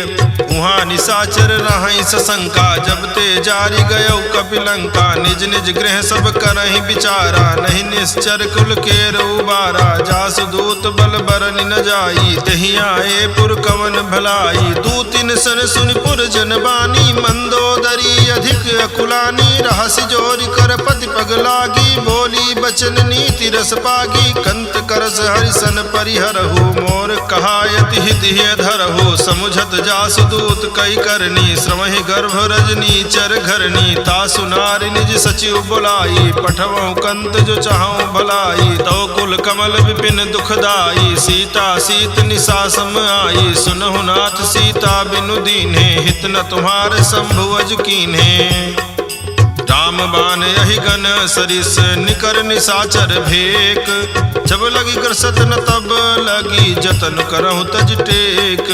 उहाँ निशाचर रहई सशंका जब ते जारी गयो कपिलंका निज निज गृह सब करहि विचारा नहीं निश्चर कुल के उबारा जासु दूत बल बरन न जाई तहि आए पुर कवन भलाई दूतिन सन सुनि पुर जन बानी मंदोदरी अधिक अकुलानी रहसि जोरि कर पति पग लागी बोली बचन नीति रस पागी कंत करस हरिसन परिहरहु मोर कहायति हित धरहु समुझत जासु दूत कई करनी श्रमहि गर्भ रजनी चर घरनी तासु नारी निज सचिव बुलाई पठवहु कंत जो चाहूं भलाई तो कुल कमल विपिन दुखदाई सीता सीत निशा सम आई सुनहु नाथ सीता बिनु दीन्हे हित न तुम्हारे शंभुअज कीन्हे राम बान यही गन सरिस निकर निशाचर भेक जब लगी कर सतन तब लगी जतन करहु तज टेक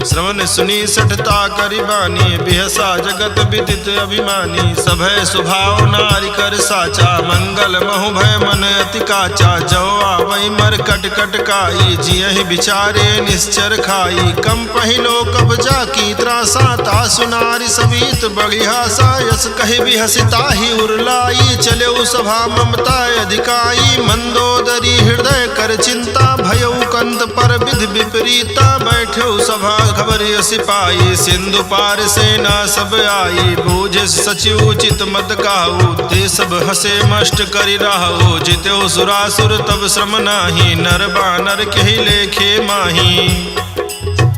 श्रवण सुनी सठता करिबानी बिहसा जगत विदित अभिमानी सभय स्वभाव नारी कर साचा मंगल महु भय मन अति काचा जो आवै मर कट कट काई जियहि बिचारे निश्चर खाई कम पहिलो कब जाकी त्रासा तासु नारी सबीत बगिहासा यस कहि बिहसिता ही उरलाई चले सभा ममता अधिकाई मंदोदरी हृदय कर चिंता भयउ कंत पर विधि विपरीता बैठो सभा खबर सिपाही सिंधु पार सेना सब आई बूझ सचिव उचित मत काहू ते सब हसे मष्ट करि राहु जितेउ सुरासुर तब श्रम नाही नर बानर केहि लेखे माही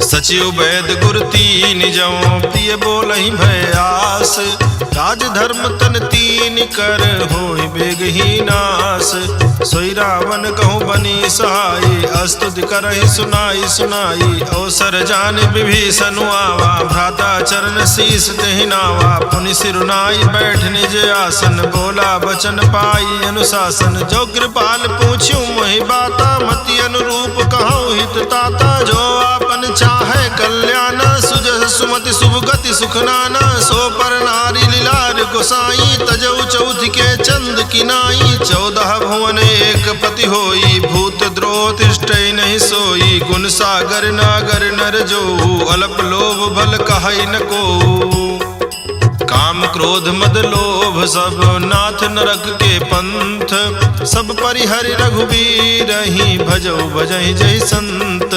सचिव वैद गुर तीन जौ प्रिय बोलहि भयास राज धर्म तन तीन कर होई बेगही नास सोई रावण कहूँ बनी सहाई अस्तुति करहि सुनाई सुनाई अवसर जान विभीषण आवा भ्राता चरण शीस तेहि नावा पुनि सिरुनाई बैठ निज आसन बोला बचन पाई अनुशासन जो कृपाल पूछ्यू मोहि बाता मति अनुरूप कहूँ हित ताता जो आपन चाहे कल्याण सुजह सुमति शुभ गति सुख नाना सो पर नारी लीलार गोसाई तजऊ चौथ के चंद किनाई 14 भुवन एक पति होई भूत द्रोह तिष्ठै नहीं सोई गुण सागर नागर नर जो अल्प लोभ भल कहै न को काम क्रोध मद लोभ सब नाथ नरक के पंथ सब परिहरि रघुबीर ही भजौ भजहि जय संत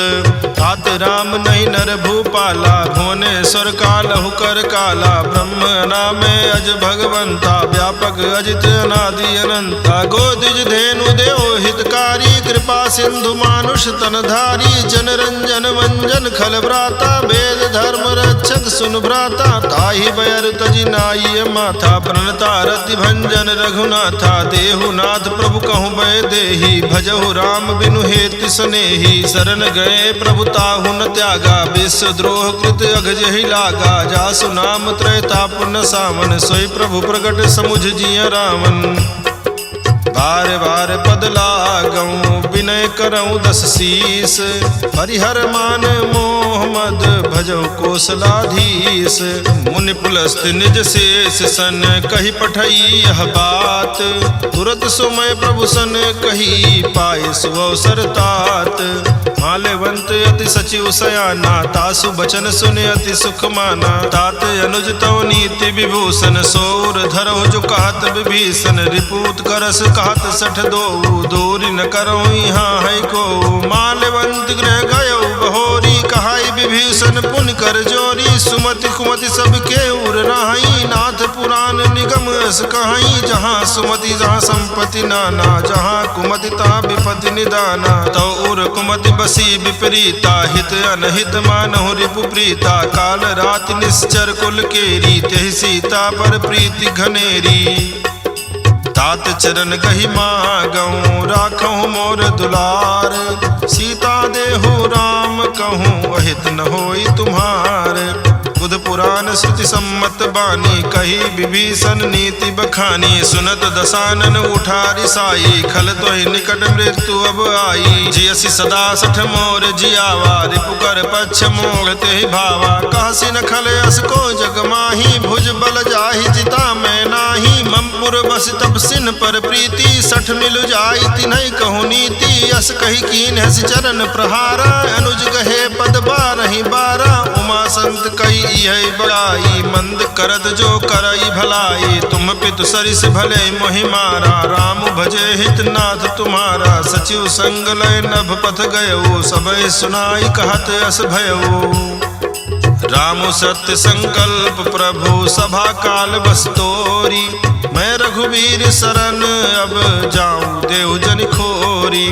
तात राम नहीं नर भूपाला भुवनेश्वर कालहु कर काला ब्रह्म नाम अज भगवंता व्यापक अजित अनादि अनंता गोदिज धेनु देव हितकारी कृपा सिंधु मानुष तनधारी जन रंजन मंजन खल भ्राता वेद धर्म रक्षक सुन भ्राता ताहि बयर तजि नाई माथा प्रणता रति भंजन रघुनाथा देहुनाथ प्रभु कहूँ बय देहि भजहु राम बिनु हेति सनेहि शरण गए प्रभु ताहु न त्यागा विश्व द्रोह कृत अघ जहि लागा जासु नाम त्रैताप न सावन सोई प्रभु प्रगट समुझ जिय रावण बार बार पद लागऊं विनय करऊं 10 शीस परिहर मान मोह मद भजौ कौशलाधीश मुनि पुलस्त निज शेष सन कही पठई यह बात तुरत सुमय प्रभु सन कही पाए सुअवसर तात माल्यवंत अति सचिव सयाना तासु बचन सुने अति सुख माना तात अनुज तव नीति विभूषण सौर धरहु जो कहत विभीषण रिपूत करस कहत सठ दो दूरी न करो यहाँ है को माल्यवंत गृह गयो बहोरी कहाई विभीषण पुन कर जोरी सुमति कुमति सबके उर रहाई नाथ पुराण निगम अस कहाई जहाँ सुमति जहाँ संपत्ति नाना जहाँ कुमति तहाँ विपत्ति निदाना तो उर कुमति बसी विपरीता हित अनहित मानहु रिपु प्रीता काल रात निश्चर कुल केरी तेहि सीता पर प्रीति घनेरी तात चरण गहि मागऊँ राखऊँ मोर दुलार। सीता देहु राम कहूँ अहित न होई तुम्हार। बुध पुराण श्रुति सम्मत बानी कही विभीषण नीति बखानी। सुनत दसानन उठा रिसाई खल तोहि निकट मृत्यु अब आई। जियसि सदा सठ मोर जियावा रिपु कर पक्ष मोह तेहि भावा। कहसि न खल अस को जग माही भुज बल जाहि जिता मैं नाही। ममपुर बस तब सिन पर प्रीति सठ मिल जाई तिन्हि कहु नीति। अस कही कीन हस चरण प्रहारा अनुज गहे पद बारहि बारा। उमा संत कही यही बड़ाई मंद करत जो करई भलाई। तुम पितु सरिस भले मोहि मारा राम भजे हित नाथ तुम्हारा। सचिव संग लय नभ पथ गयो सबय सुनाई कहत अस भयो। राम सत्य संकल्प प्रभु सभा काल बस तोरी। मैं रघुवीर शरण अब जाऊं देव जन खोरी।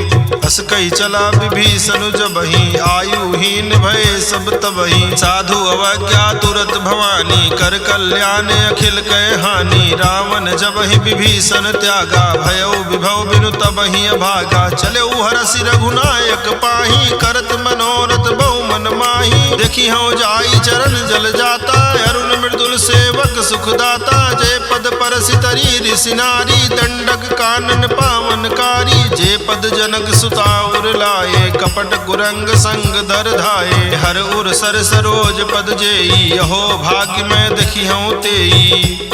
अस कही चला विभीषण जबहि आयुहीन भय सब तबहि। साधु अवज्ञा तुरत भवानी कर कल्याण अखिल कह हानि। रावण जबहि विभीषण त्यागा भयो विभव बिनु तबहि अभागा। चले हरसि रघुनायक पाही करत मनोरथ बहु मन माही। देखी हूँ जाई चरण जल जाता अरुण मृदुल सेवक सुखदाता। जय पद परसि तरी ऋषि नारी दंडक कानन पावनकारी। जे पद जनक सुताउर लाए कपट कुरंग संग दर धाये। हर उर सर सरोज पद जेई अहो भाग्य मैं देखी हूँ तेई।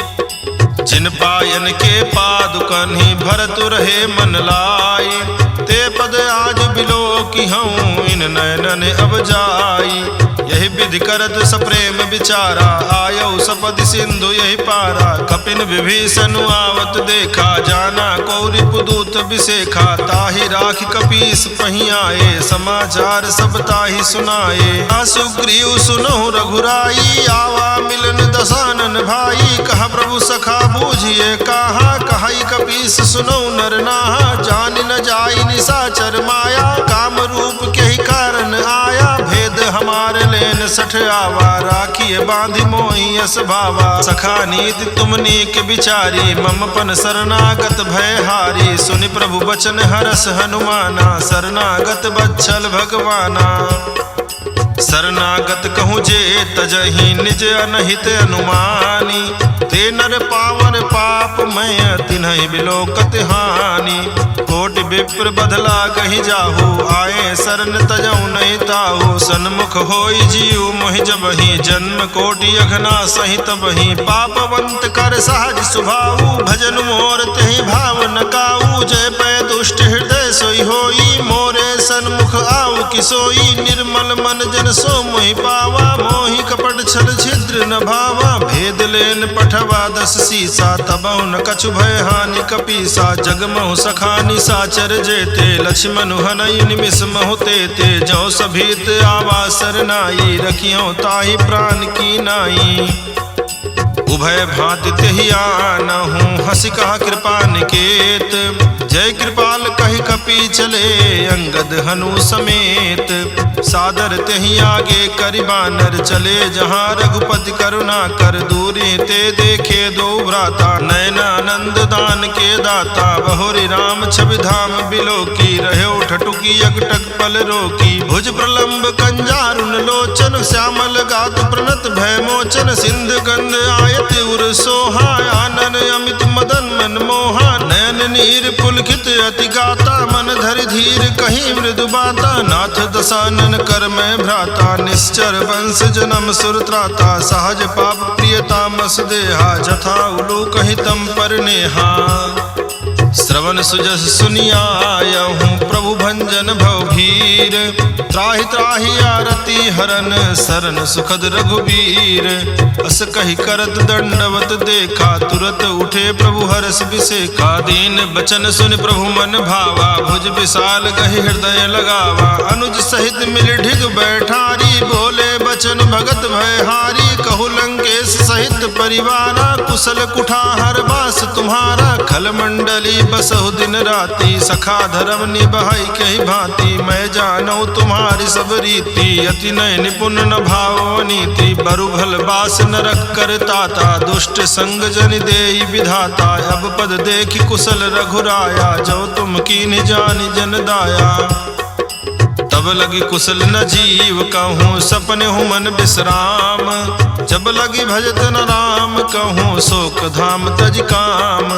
जिन पायन के पादुकन ही भरत रहे मन लाई। ते पद आज बिलो की हूँ इन नयनन अब जाई। यही विधि करत सप्रेम विचारा आयो सपदि सिंधु यही पारा। कपिन विभीषण आवत देखा जाना कौरि पुदूत विशेखा। ताहि राखि कपीस पही आए समाचार सब ताहि सुनाए। सुग्रीव सुनहु रघुराई आवा मिलन दसानन भाई। कहा प्रभु सखा बूझिए कहा कहाई कपीस सुनहु नर नाहा। जान न जाई निशाचर माया काम रूप के ही कारण आया। भेद हमारे लेन सठ आवा राखिए बांधि मोहि यस भावा। सखा नीति तुम नीक विचारी मम पन शरणागत भय हारी। सुनि प्रभु वचन हरस हनुमाना शरणागत बच्छल भगवाना। शरणागत कहूँ जे तजहि निज अनहित अनुमानी। ते नर पावन पाप मैं तिन्हि बिलोकत हानि। कोटि विप्र बदला गहि जाहु आए शरण तजऊ नहीं ताहु। सन्मुख होई जीव मोहि जबहि जन्म कोटि अघना सहित बहि। पापवंत कर सहज स्वभाव भजन मोर तेहि भाव न काऊ। जय पै दुष्ट हृदय सोई होई मोरे सन्मुख आऊ किसोई। निर्मल मन जन सो मोहि पावा मोहि कपट छल छिद्र न भावा। भेद लेन पठवा दस सीसा तबहु न कछु भय हानि कपीसा। जगमहु सखानि साचर जेते लक्ष्मण हनई निमिष महु तेते। जो सभीत आवा सरनाई रखियो ताहि प्राण की नाई। उभय भांति तेहि आनहु हंसी कहा कृपा निकेत। जय कृपाल कहि कपि चले अंगद हनु समेत। सादर तेहि आगे करि बानर चले जहाँ रघुपति करुणा कर। दूरी ते देखे दो भ्राता नयनानंद दान के दाता। बहुरी राम छवि धाम बिलोकी रह्यो ठटुकी अकटक पल रोकी। भुज प्रलंब कंजारुन लोचन श्यामल गात प्रणत भय मोचन। सिंध गंध आयत उर सोहा आनन अमित मदन मन मोहा। नयन नीर पुलकित अति गाता मन धरि धीर कहीं मृदु बाता। नाथ दसानन कर मैं भ्राता निश्चर वंश जन्म सुर त्राता। सहज पाप प्रियता मस देहा जथा उलू कहीं तम पर नेहा। श्रवण सुजस सुनियायहूँ प्रभु भंजन भवभीर। त्राहि त्राहि आरती हरन शरण सुखद रघुबीर। अस कही करत दंडवत देखा तुरत उठे प्रभु हरस विसेखा। दीन बचन सुन प्रभु मन भावा भुज विशाल गहि हृदय लगावा। अनुज सहित मिल ढिग बैठारी बोले बचन भगत भयहारी। कहु लंकेश सहित परिवारा कुशल कुठार बास तुम्हारा। खल मंडली बसहु दिन राति सखा धर्म निभाई कही भांति। मैं जानौ तुम्हारी सब रीति, अति नय निपुण न भाव नीति। बरु भल बास नरक करताता, दुष्ट संग जन देई विधाता। अब पद देखि कुशल रघुराया, जो तुम कीन्ह जानि जन दाया। तब लगी कुशल न जीव कहूँ, सपने हूँ मन विश्राम। जब लगी भजत न राम कहूँ, शोक धाम तज काम।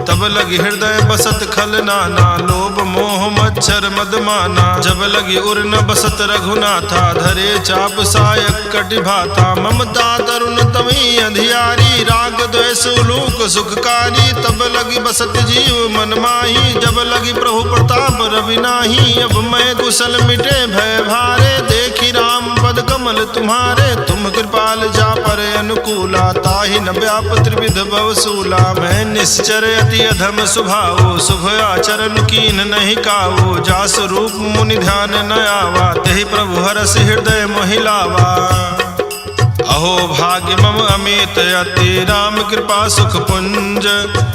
तब लगी हृदय बसत खल नाना, लोभ मोह मच्छर मद माना। जब लगी उर न बसत रघुनाथा, धरे चाप सायक कटि भाता। ममता तरुण तमी अधियारी, राग द्वेष उलूक सुखकारी। तब लगी बसत जीव मन माही, जब लगी प्रभु प्रताप रवि नाही। अब मैं कुशल मिटे भय भारे, देखी राम पद कमल तुम्हारे। तुम कृपाल जा पर अनुकूला, ताहि न व्याप त्रिविध भवसूला। मैं निश्चर अति अधम स्वभाव, शुभ आचरण कीन नहीं कावो। जास रूप मुनि ध्यान न आवा, तेहि प्रभु हरस हृदय महिलावा। अहो भाग्य मम अमित अति, राम कृपा सुख पुंज।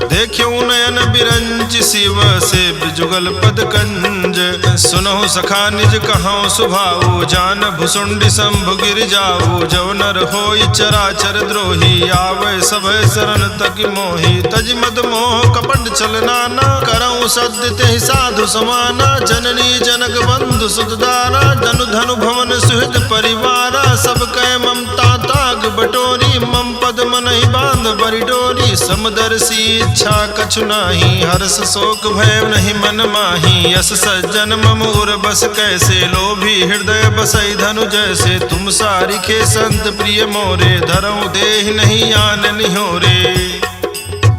देखियो नयन बिरंच, शिव से जुगल पद कंज। सुनहु सखा निज कहूँ सुभाऊ, जान भुसुंडी शंभु गिर जाऊ। जव नर होई चराचर द्रोही, आवे सभय शरण तक मोही। तज मद मोह कपट चल नाना, करऊँ सद्य तेहि साधु समाना। जननी जनक बंधु सुतदारा, धनु धनु भवन सुहृद परिवारा। सब कह ममता ताग बटोरी, मम पद मनहि बांध बरि डोरी। समदर्शी इच्छा कछु नाही, हर्ष शोक भय नहीं मन माही। यस सज्जन मम उर बस कैसे, लोभी हृदय बसई धनु जैसे। तुम सारिखे संत प्रिय मोरे, धरऊँ देहि नहीं आन निहोरे।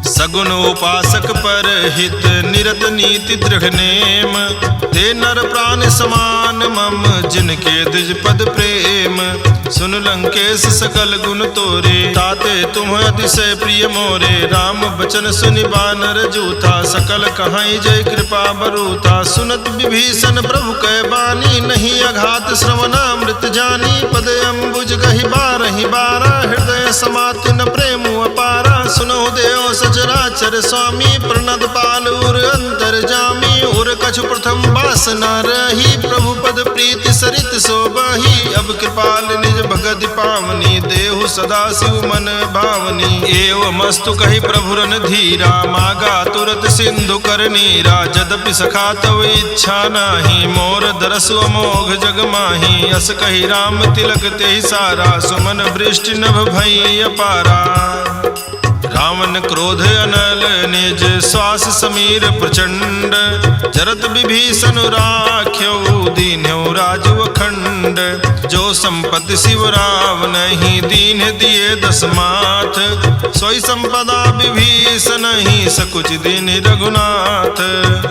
सगुन उपासक पर हित, निरत नीति दृढ़ नेम। ते नर प्राण समान मम, जिनके द्विज पद प्रेम। सुन लंकेश सकल गुण तोरे, ताते तुम अतिशय प्रिय मोरे। राम बचन सुनि बानर जूथा, सकल कहाई जय कृपा बरूथा। सुनत विभीषण प्रभु कै बानी, नहीं अघात श्रवणामृत जानी। पद अम्बुज गहि बारहि बारा, हृदय समाति न प्रेम अपारा। सुनहु देव सचराचर स्वामी, प्रणद पाल उर अंतर जामी। उर कछु प्रथम वासना रही, प्रभु पद प्रीति सरित सोबही। अब कृपाल निज भगत पावनी, देहु सदा शिव मन भावनी। एव मस्तु कहि प्रभु रन धीरा, मागा तुरत सिंधु कर नीरा। जदपि सखा तव इच्छा नाही, मोर दरसु अमोघ जग माही। अस कहि राम तिलक तेहि सारा, सुमन वृष्टि नभ भई अपारा। रावण क्रोध अनल निज, श्वास समीर प्रचंड। जरत विभीषण राख्यो, दीन्यो राजु अखंड। जो संपत्ति शिव राव नहीं, दीन दिए दस माथ। सोई संपदा विभीषण ही, सकुच दीन रघुनाथ।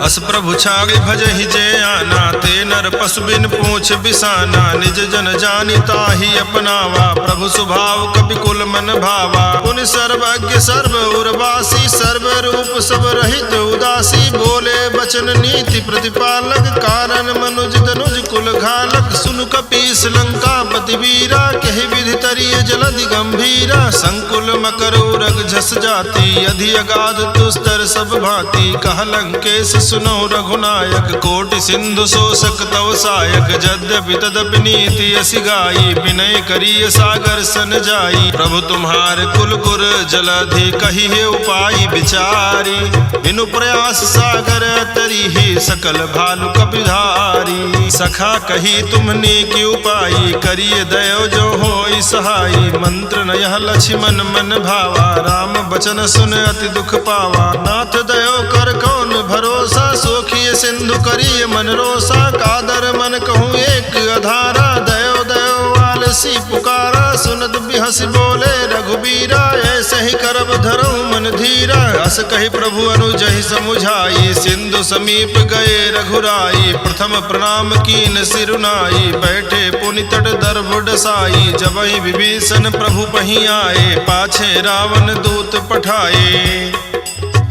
अस प्रभु छागे भजहि जय आना, ते नर पशु बिन पूछ बिसाना। निज जन जानि ताहि अपनावा, प्रभु स्वभाव कपिकुल मन भावा। पुन सर्वज्ञ सर्व उर्वासी, सर्व रूप सब रहित उदासी। बोले बचन नीति प्रतिपालक, कारण मनुज तनुज कुल घालक। सुनु कपीस लंकापति वीरा, कहि विधि तरिय जलधि गंभीरा। संकुल मकर उरग झस जाति, अधि अगाध दुस्तर सब भांति। कह लंकेश सुनो रघुनायक, कोटि सिंधु शोषक तव सायक। यद्यपि तदपि नीति असि गाई, विनय करिय सागर सन जाई। प्रभु तुम्हार कुल गुर जलधि, कही है उपाय विचारी। बिनु प्रयास सागर तरी ही, सकल भालु कपिधारी। सखा कही तुमने की उपाई, करिए दयो जो होई सहाई। मंत्र न यह लक्ष्मण मन भावा, राम बचन सुन अति दुख पावा। नाथ दयो कर कौन भरोसा, सोखिए सिंधु करिए मन रोसा। कादर मन कहूँ एक अधारा, दयो दयो आलसी पुकारा। सुनत बिहसी बोले रघुबीरा, ऐसे ही करब धरऊँ मन धीरा। अस कही प्रभु अनुजहि समुझाई, सिंधु समीप गए रघुराई। प्रथम प्रणाम कीन सिरुनाई, बैठे पुनि तट दर्भ डसाई। जबहि विभीषण प्रभु पही आए, पाछे रावण दूत पठाए।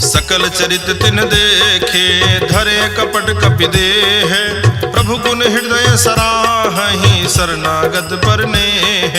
सकल चरित तिन देखे, धरे कपट कपि देह। प्रभु गुण हृदय सराहि, शरणागत पर नेह।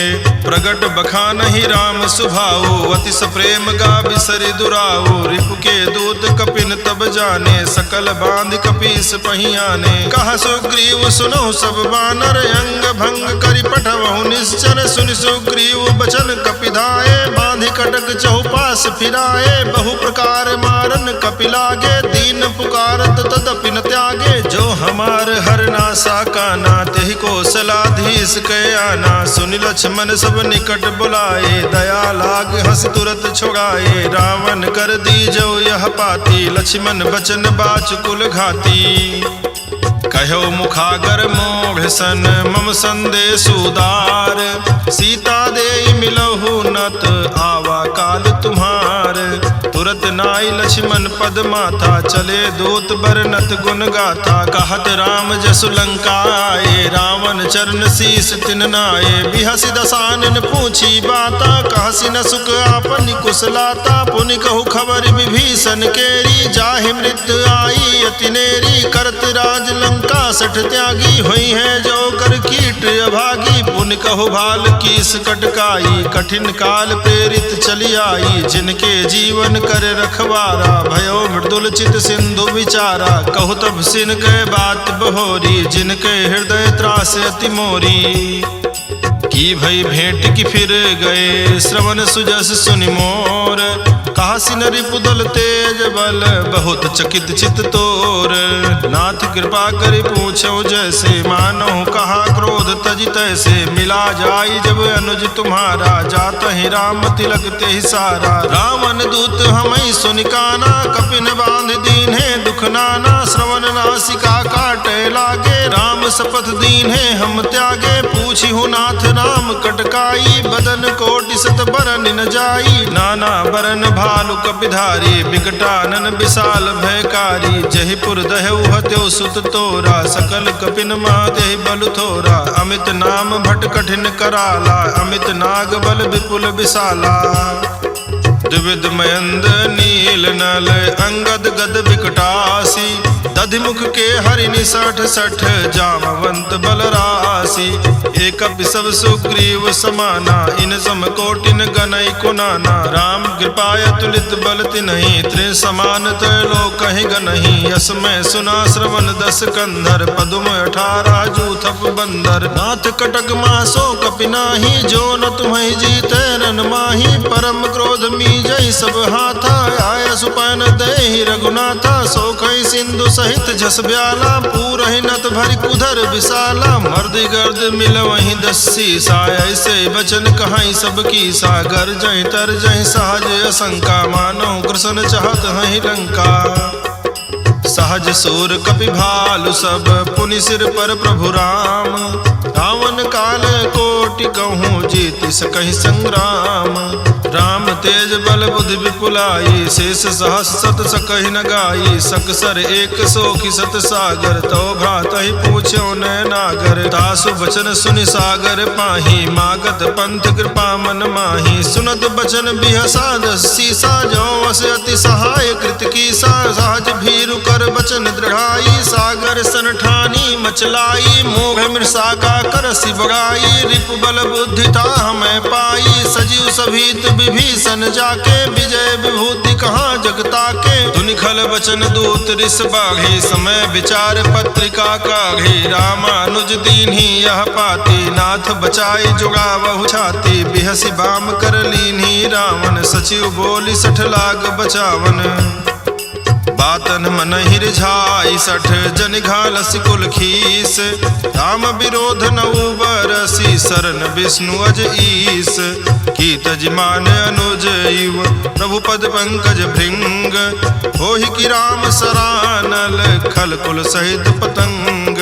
प्रगट बखानहि राम सुभाऊ, अतिश प्रेम गा बिसरि दुराऊ। रिपु के दूत कपिन तब जाने, सकल बांध कपीस पहियाने। कहा सुग्रीव सुनो सब बानर, अंग भंग करि पठवहु निश्चर। सुनि सुग्रीव बचन कपिधाए, बांधि कटक चहुपास फिराए। बहु प्रकार मारन कपि लागे, दीन पुकारत तदपि न त्यागे। जो हमार हरनासा काना, तेहि कौशलाधीश कै आना। सुनि लक्ष्मण सब निकट बुलाए, दया लाग हंस तुरत छुड़ाए। रावण कर दीजो यह पाती, लक्ष्मण बचन बाचकुल घाती। कहो मुखागर मोढ़ सन, मम संदेश उदार। सीता दे मिलहु नत, आवा काल तुम्हार। तुरत नाई लक्ष्मण पद माथा, चले दूत बरनत गुण गाथा। कहत राम जसु लंका आए, रावण चरण शीस तिन नाए। बिहसि दसानन पूछी बाता, कहसि न सुख आपन कुशलाता। पुनि कहु खबर विभीषण केरी, जाहि मृत्यु आई अति नेरी। करत राज लंका सठ त्यागी, हुई है जो कर कीट अभागी। पुनि कहु भाल कीस कटकाई, कठिन काल प्रेरित चली आई। जिनके जीवन कर रखवारा, भयो मृदुल चित सिंधु विचारा। कहु तब सिन गए बात बहोरी, जिनके हृदय त्रास अति मोरी। की भई भेंट की फिर गए, श्रवण सुजस सुनि मोर। कहासि न रिपुदल तेज बल, बहुत चकित चित तोर। नाथ कृपा करि पूछो जैसे, मानो कहा क्रोध तज तैसे। मिला जाई जब अनुज तुम्हारा, जात ही राम तिलक तेहि सारा। रावण दूत हमई सुनि काना, कपिन बांध दीन है दुख नाना। श्रवण नासिका काटे लागे, राम शपथ दीन है हम त्यागे। पूछी हूँ नाथ राम कटकाई, बदन कोटि सत बरन न जाई। नाना बरन भालु कपिधारी, बिकटानन विशाल भयकारी। जहिपुर दहु हत्यो सुत तोरा, सकल कपिन माते बल थोरा। अमित नाम भट कठिन कराला, अमित नाग बल विपुल विशाला। द्विविध मयंद नील नल, अंगद गद बिकटासी। दधिमुख के हरिनि सठ सठ, जामवंत बलरासी। एक सब सुग्रीव समाना, इन सम कोटिन गनई कुनाना। राम कृपाय तुलित बल तिन्हि, त्रि समान त्रैलोक कहि गनहि। यस मैं सुना श्रवण दस कंधर, पदुम 18 जूथप बंदर। नाथ कटक मासो कपि नाही, जो न तुम्हि जीते रन माही। परम क्रोध मीजै सब हाथा, आय सुपन देहि रघुनाथा। सोखै सिंधु सहित जस ब्याला, पूरहि नत भरि कुधर विशाला। मर्द गर्द मिल वहीं दस्सी सा, ऐसे बचन कहाई सब की सा। गर जय तर जय सहज असंका, मानो कृष्ण चाहत हहि लंका। सहज सूर कपि भालु सब, पुनि सिर पर प्रभु राम। रावण काल कोटि कहूँ, जीत सकहि संग्राम। राम तेज बल बुद्धि विपुलाई, शेष सहस सत सकहि न गाई। सकसर एक सोखि सत सागर, तो भ्रातहि पूछ्यो नैनागर। तासु बचन सुनि सागर पाही, मागत पंथ कृपा मन माही। सुनत बचन बिहसा दस्सी सा, जो वस अति सहाय कृत कीसा। सहज भीरु कर बचन दृढ़ाई, सागर सन ठानी मचलाई। मोघ मृषा का करसि बड़ाई, रिपु बल बुद्धि ता मैं पाई। सजीव सभीत विभीषण जाके, विजय विभूति कहाँ जगता के। धुनि खल बचन दूत रिस बाघी, समय विचार पत्रिका काढ़ी। रामानुज दीन्ही यह पाती, नाथ बचाई जुगावहु छाती। बिहसि बाम कर लीन्ही रावण, सचिव बोली सठ लाग बचावन। बातन मन हिरझाई सठ, जन घालसि कुल खीस। राम विरोध नऊ बरसी, शरण विष्णु अज ईस। की तजमान अनुज इव, प्रभु पद पंकज भृंग। होहि की राम सरानल, खल कुल सहित पतंग।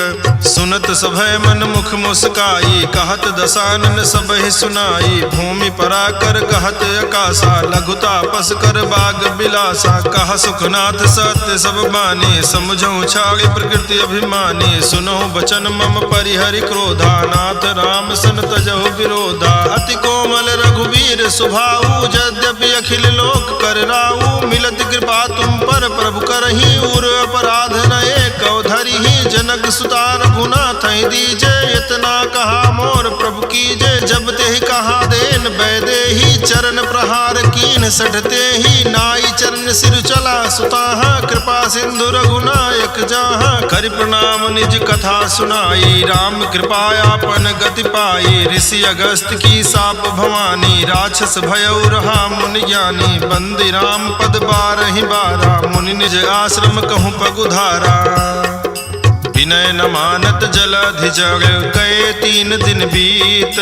सुनत सभय मन मुख मुस्काई, कहत दसानन सबहि सुनाई। भूमि पराकर कहत आकाशा, लघुतापस कर बाग बिलासा। कह सुखनाथ सत्य सब बानी, समझो छाड़ी प्रकृति अभिमानी। सुनो बचन मम परिहरि क्रोधा, नाथ राम सन तजहु विरोधा। अति कोमल रघुवीर सुधीर सुभाऊ, यद्यपि अखिल लोक कर राऊ। मिलत कृपा तुम पर प्रभु करही, उर अपराध न एक धरिही। जनक सुता रघुनाथ दीजे, इतना कहा मोर प्रभु कीजे। जब ते कहा देन बैदेही, चरण प्रहार कीन सठते ही। नाई चरण सिर चला सुताहा, कृपा सिंधु रघुनायक जाहा। करि प्रणाम निज कथा सुनाई, राम कृपायापन गति पाई। ऋषि अगस्त की साप भवानी, राक्षस भयउ रहा मुनि ज्ञानी। बंदी राम पद बारहि बारा, मुनि निज आश्रम कहूँ पगुधारा। विनय न मानत जलधि जग, गए 3 दिन बीत।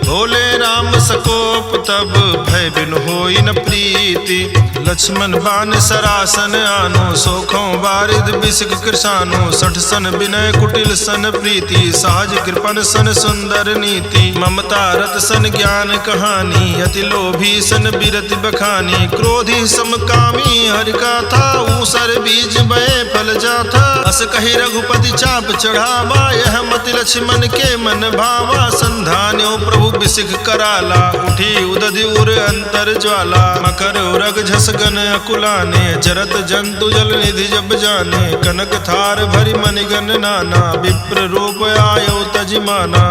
बोले राम सकोप तब, भय बिनु होई न प्रीति। लक्ष्मण बान सरासन आनो, सोखों बारिद बिसिक कृशानो। 60 सन विनय कुटिल सन प्रीति, सहज कृपन सन सुंदर नीति। ममता रत सन ज्ञान कहानी, अति लोभी सन बिरति बखानी। क्रोधी समकामी हरि कथा, ऊसर बीज बये फल जाथा। अस कही रघुपति चाप चढ़ावा, यह मति लक्ष्मण के मन भावा। संधान्यो प्रभु बिसिख कराला, उठी उदधि उर अंतर ज्वाला। मकर उरग झस गन अकुलाने, जरत जंतु जल निधि जब जाने। कनक थार भरि मणिगण नाना, विप्र रूप आयो तजिमाना।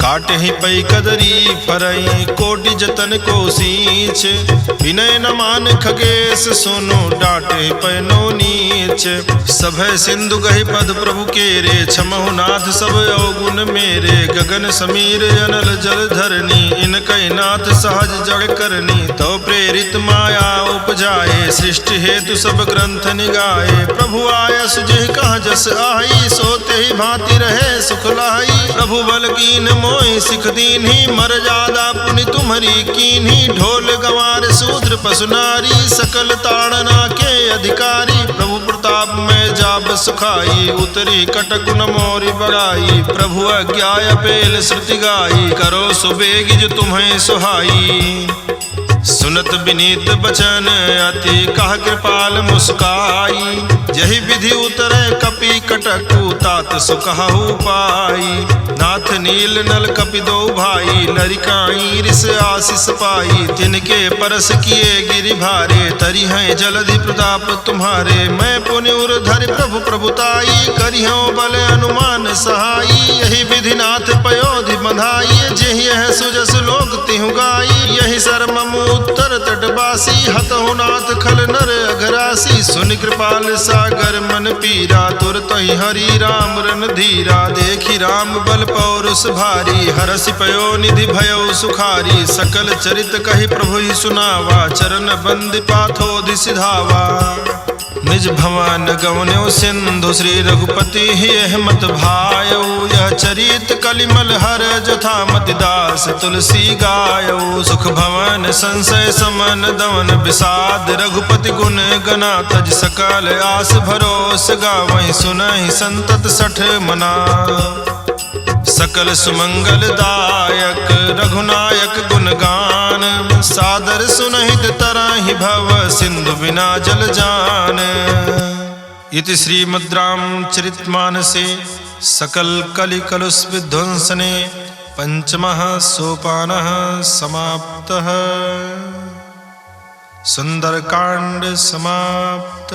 काटे ही पई कदरी फरई, कोटि जतन को सींच। विनय न मान खगेश सुनो, डांटे पैनो नीच। सभय सिंधु गहि पद प्रभु केरे, क्षमहु नाथ सब अवगुण मेरे। गगन समीर अनल जल धरनी, इनकै नाथ सहज जड़ करनी। तो प्रेरित माया उपजाए, सृष्टि हेतु सब ग्रंथ निगाए। प्रभु आयस जिह कह जस आई, सोते ही भांति रहे सुख लाई। प्रभु बल कीन मोहि सिख दीन्ही, मर्यादा पुनि तुम्हरी कीन्ही। ढोल गंवार शूद्र पशु नारी, सकल ताड़ना के अधिकारी। प्रभु प्रताप में जाब सुखाई, उतरी कटक न मोरी बड़ाई। प्रभु अज्ञाय पेल श्रुति गाई, करो सुबेग जो तुम्हें सुहाई। सुनत विनीत बचन अति, कह कृपाल मुस्काई। यही विधि उतरे कपि कटक, तात सुकहु पाई। नाथ नील नल कपि दो भाई, लरिकाई रिस आशीष पाई। तिनके परस किए गिरि भारे, तरी हैं जलधि प्रताप तुम्हारे। मैं पुनि उर धरि प्रभु प्रभुताई, करिहु बल अनुमान सहाई। यही विधि नाथ पयोधि बंधाई, जेहि यह सुजस लोक तिहु गाई। यही शर्म उत्तर तटवासी, हतहु नाथ खल नर अघरासी। सुनि कृपाल सागर मन पीरा, तुरत ही हरि राम रन धीरा। देखी राम बल पौरुष भारी, हरसि पयो निधि भयो सुखारी। सकल चरित कहि प्रभु ही सुनावा, चरण बंद पाथोधि सिधावा। निज भवन गवन्यो सिंधु, श्री रघुपति ही मत भायो। यह चरित कलिमल हर जथा, मति दास तुलसी गायो। सुख भवन संशय समन दवन, विषाद रघुपति गुण गना। तज सकल आस भरोस, गावहि सुनहि संतत सठ मना। सकल सुमंगल दायक रघुनायक गुणगान, सादर सुनहित तरहि भव सिंधु बिना जल जान। इति श्रीमद् रामचरितमानसे सकल कलि कलुष विध्वंसने पंचमः सोपानः समाप्तः। सुंदरकांड समाप्त।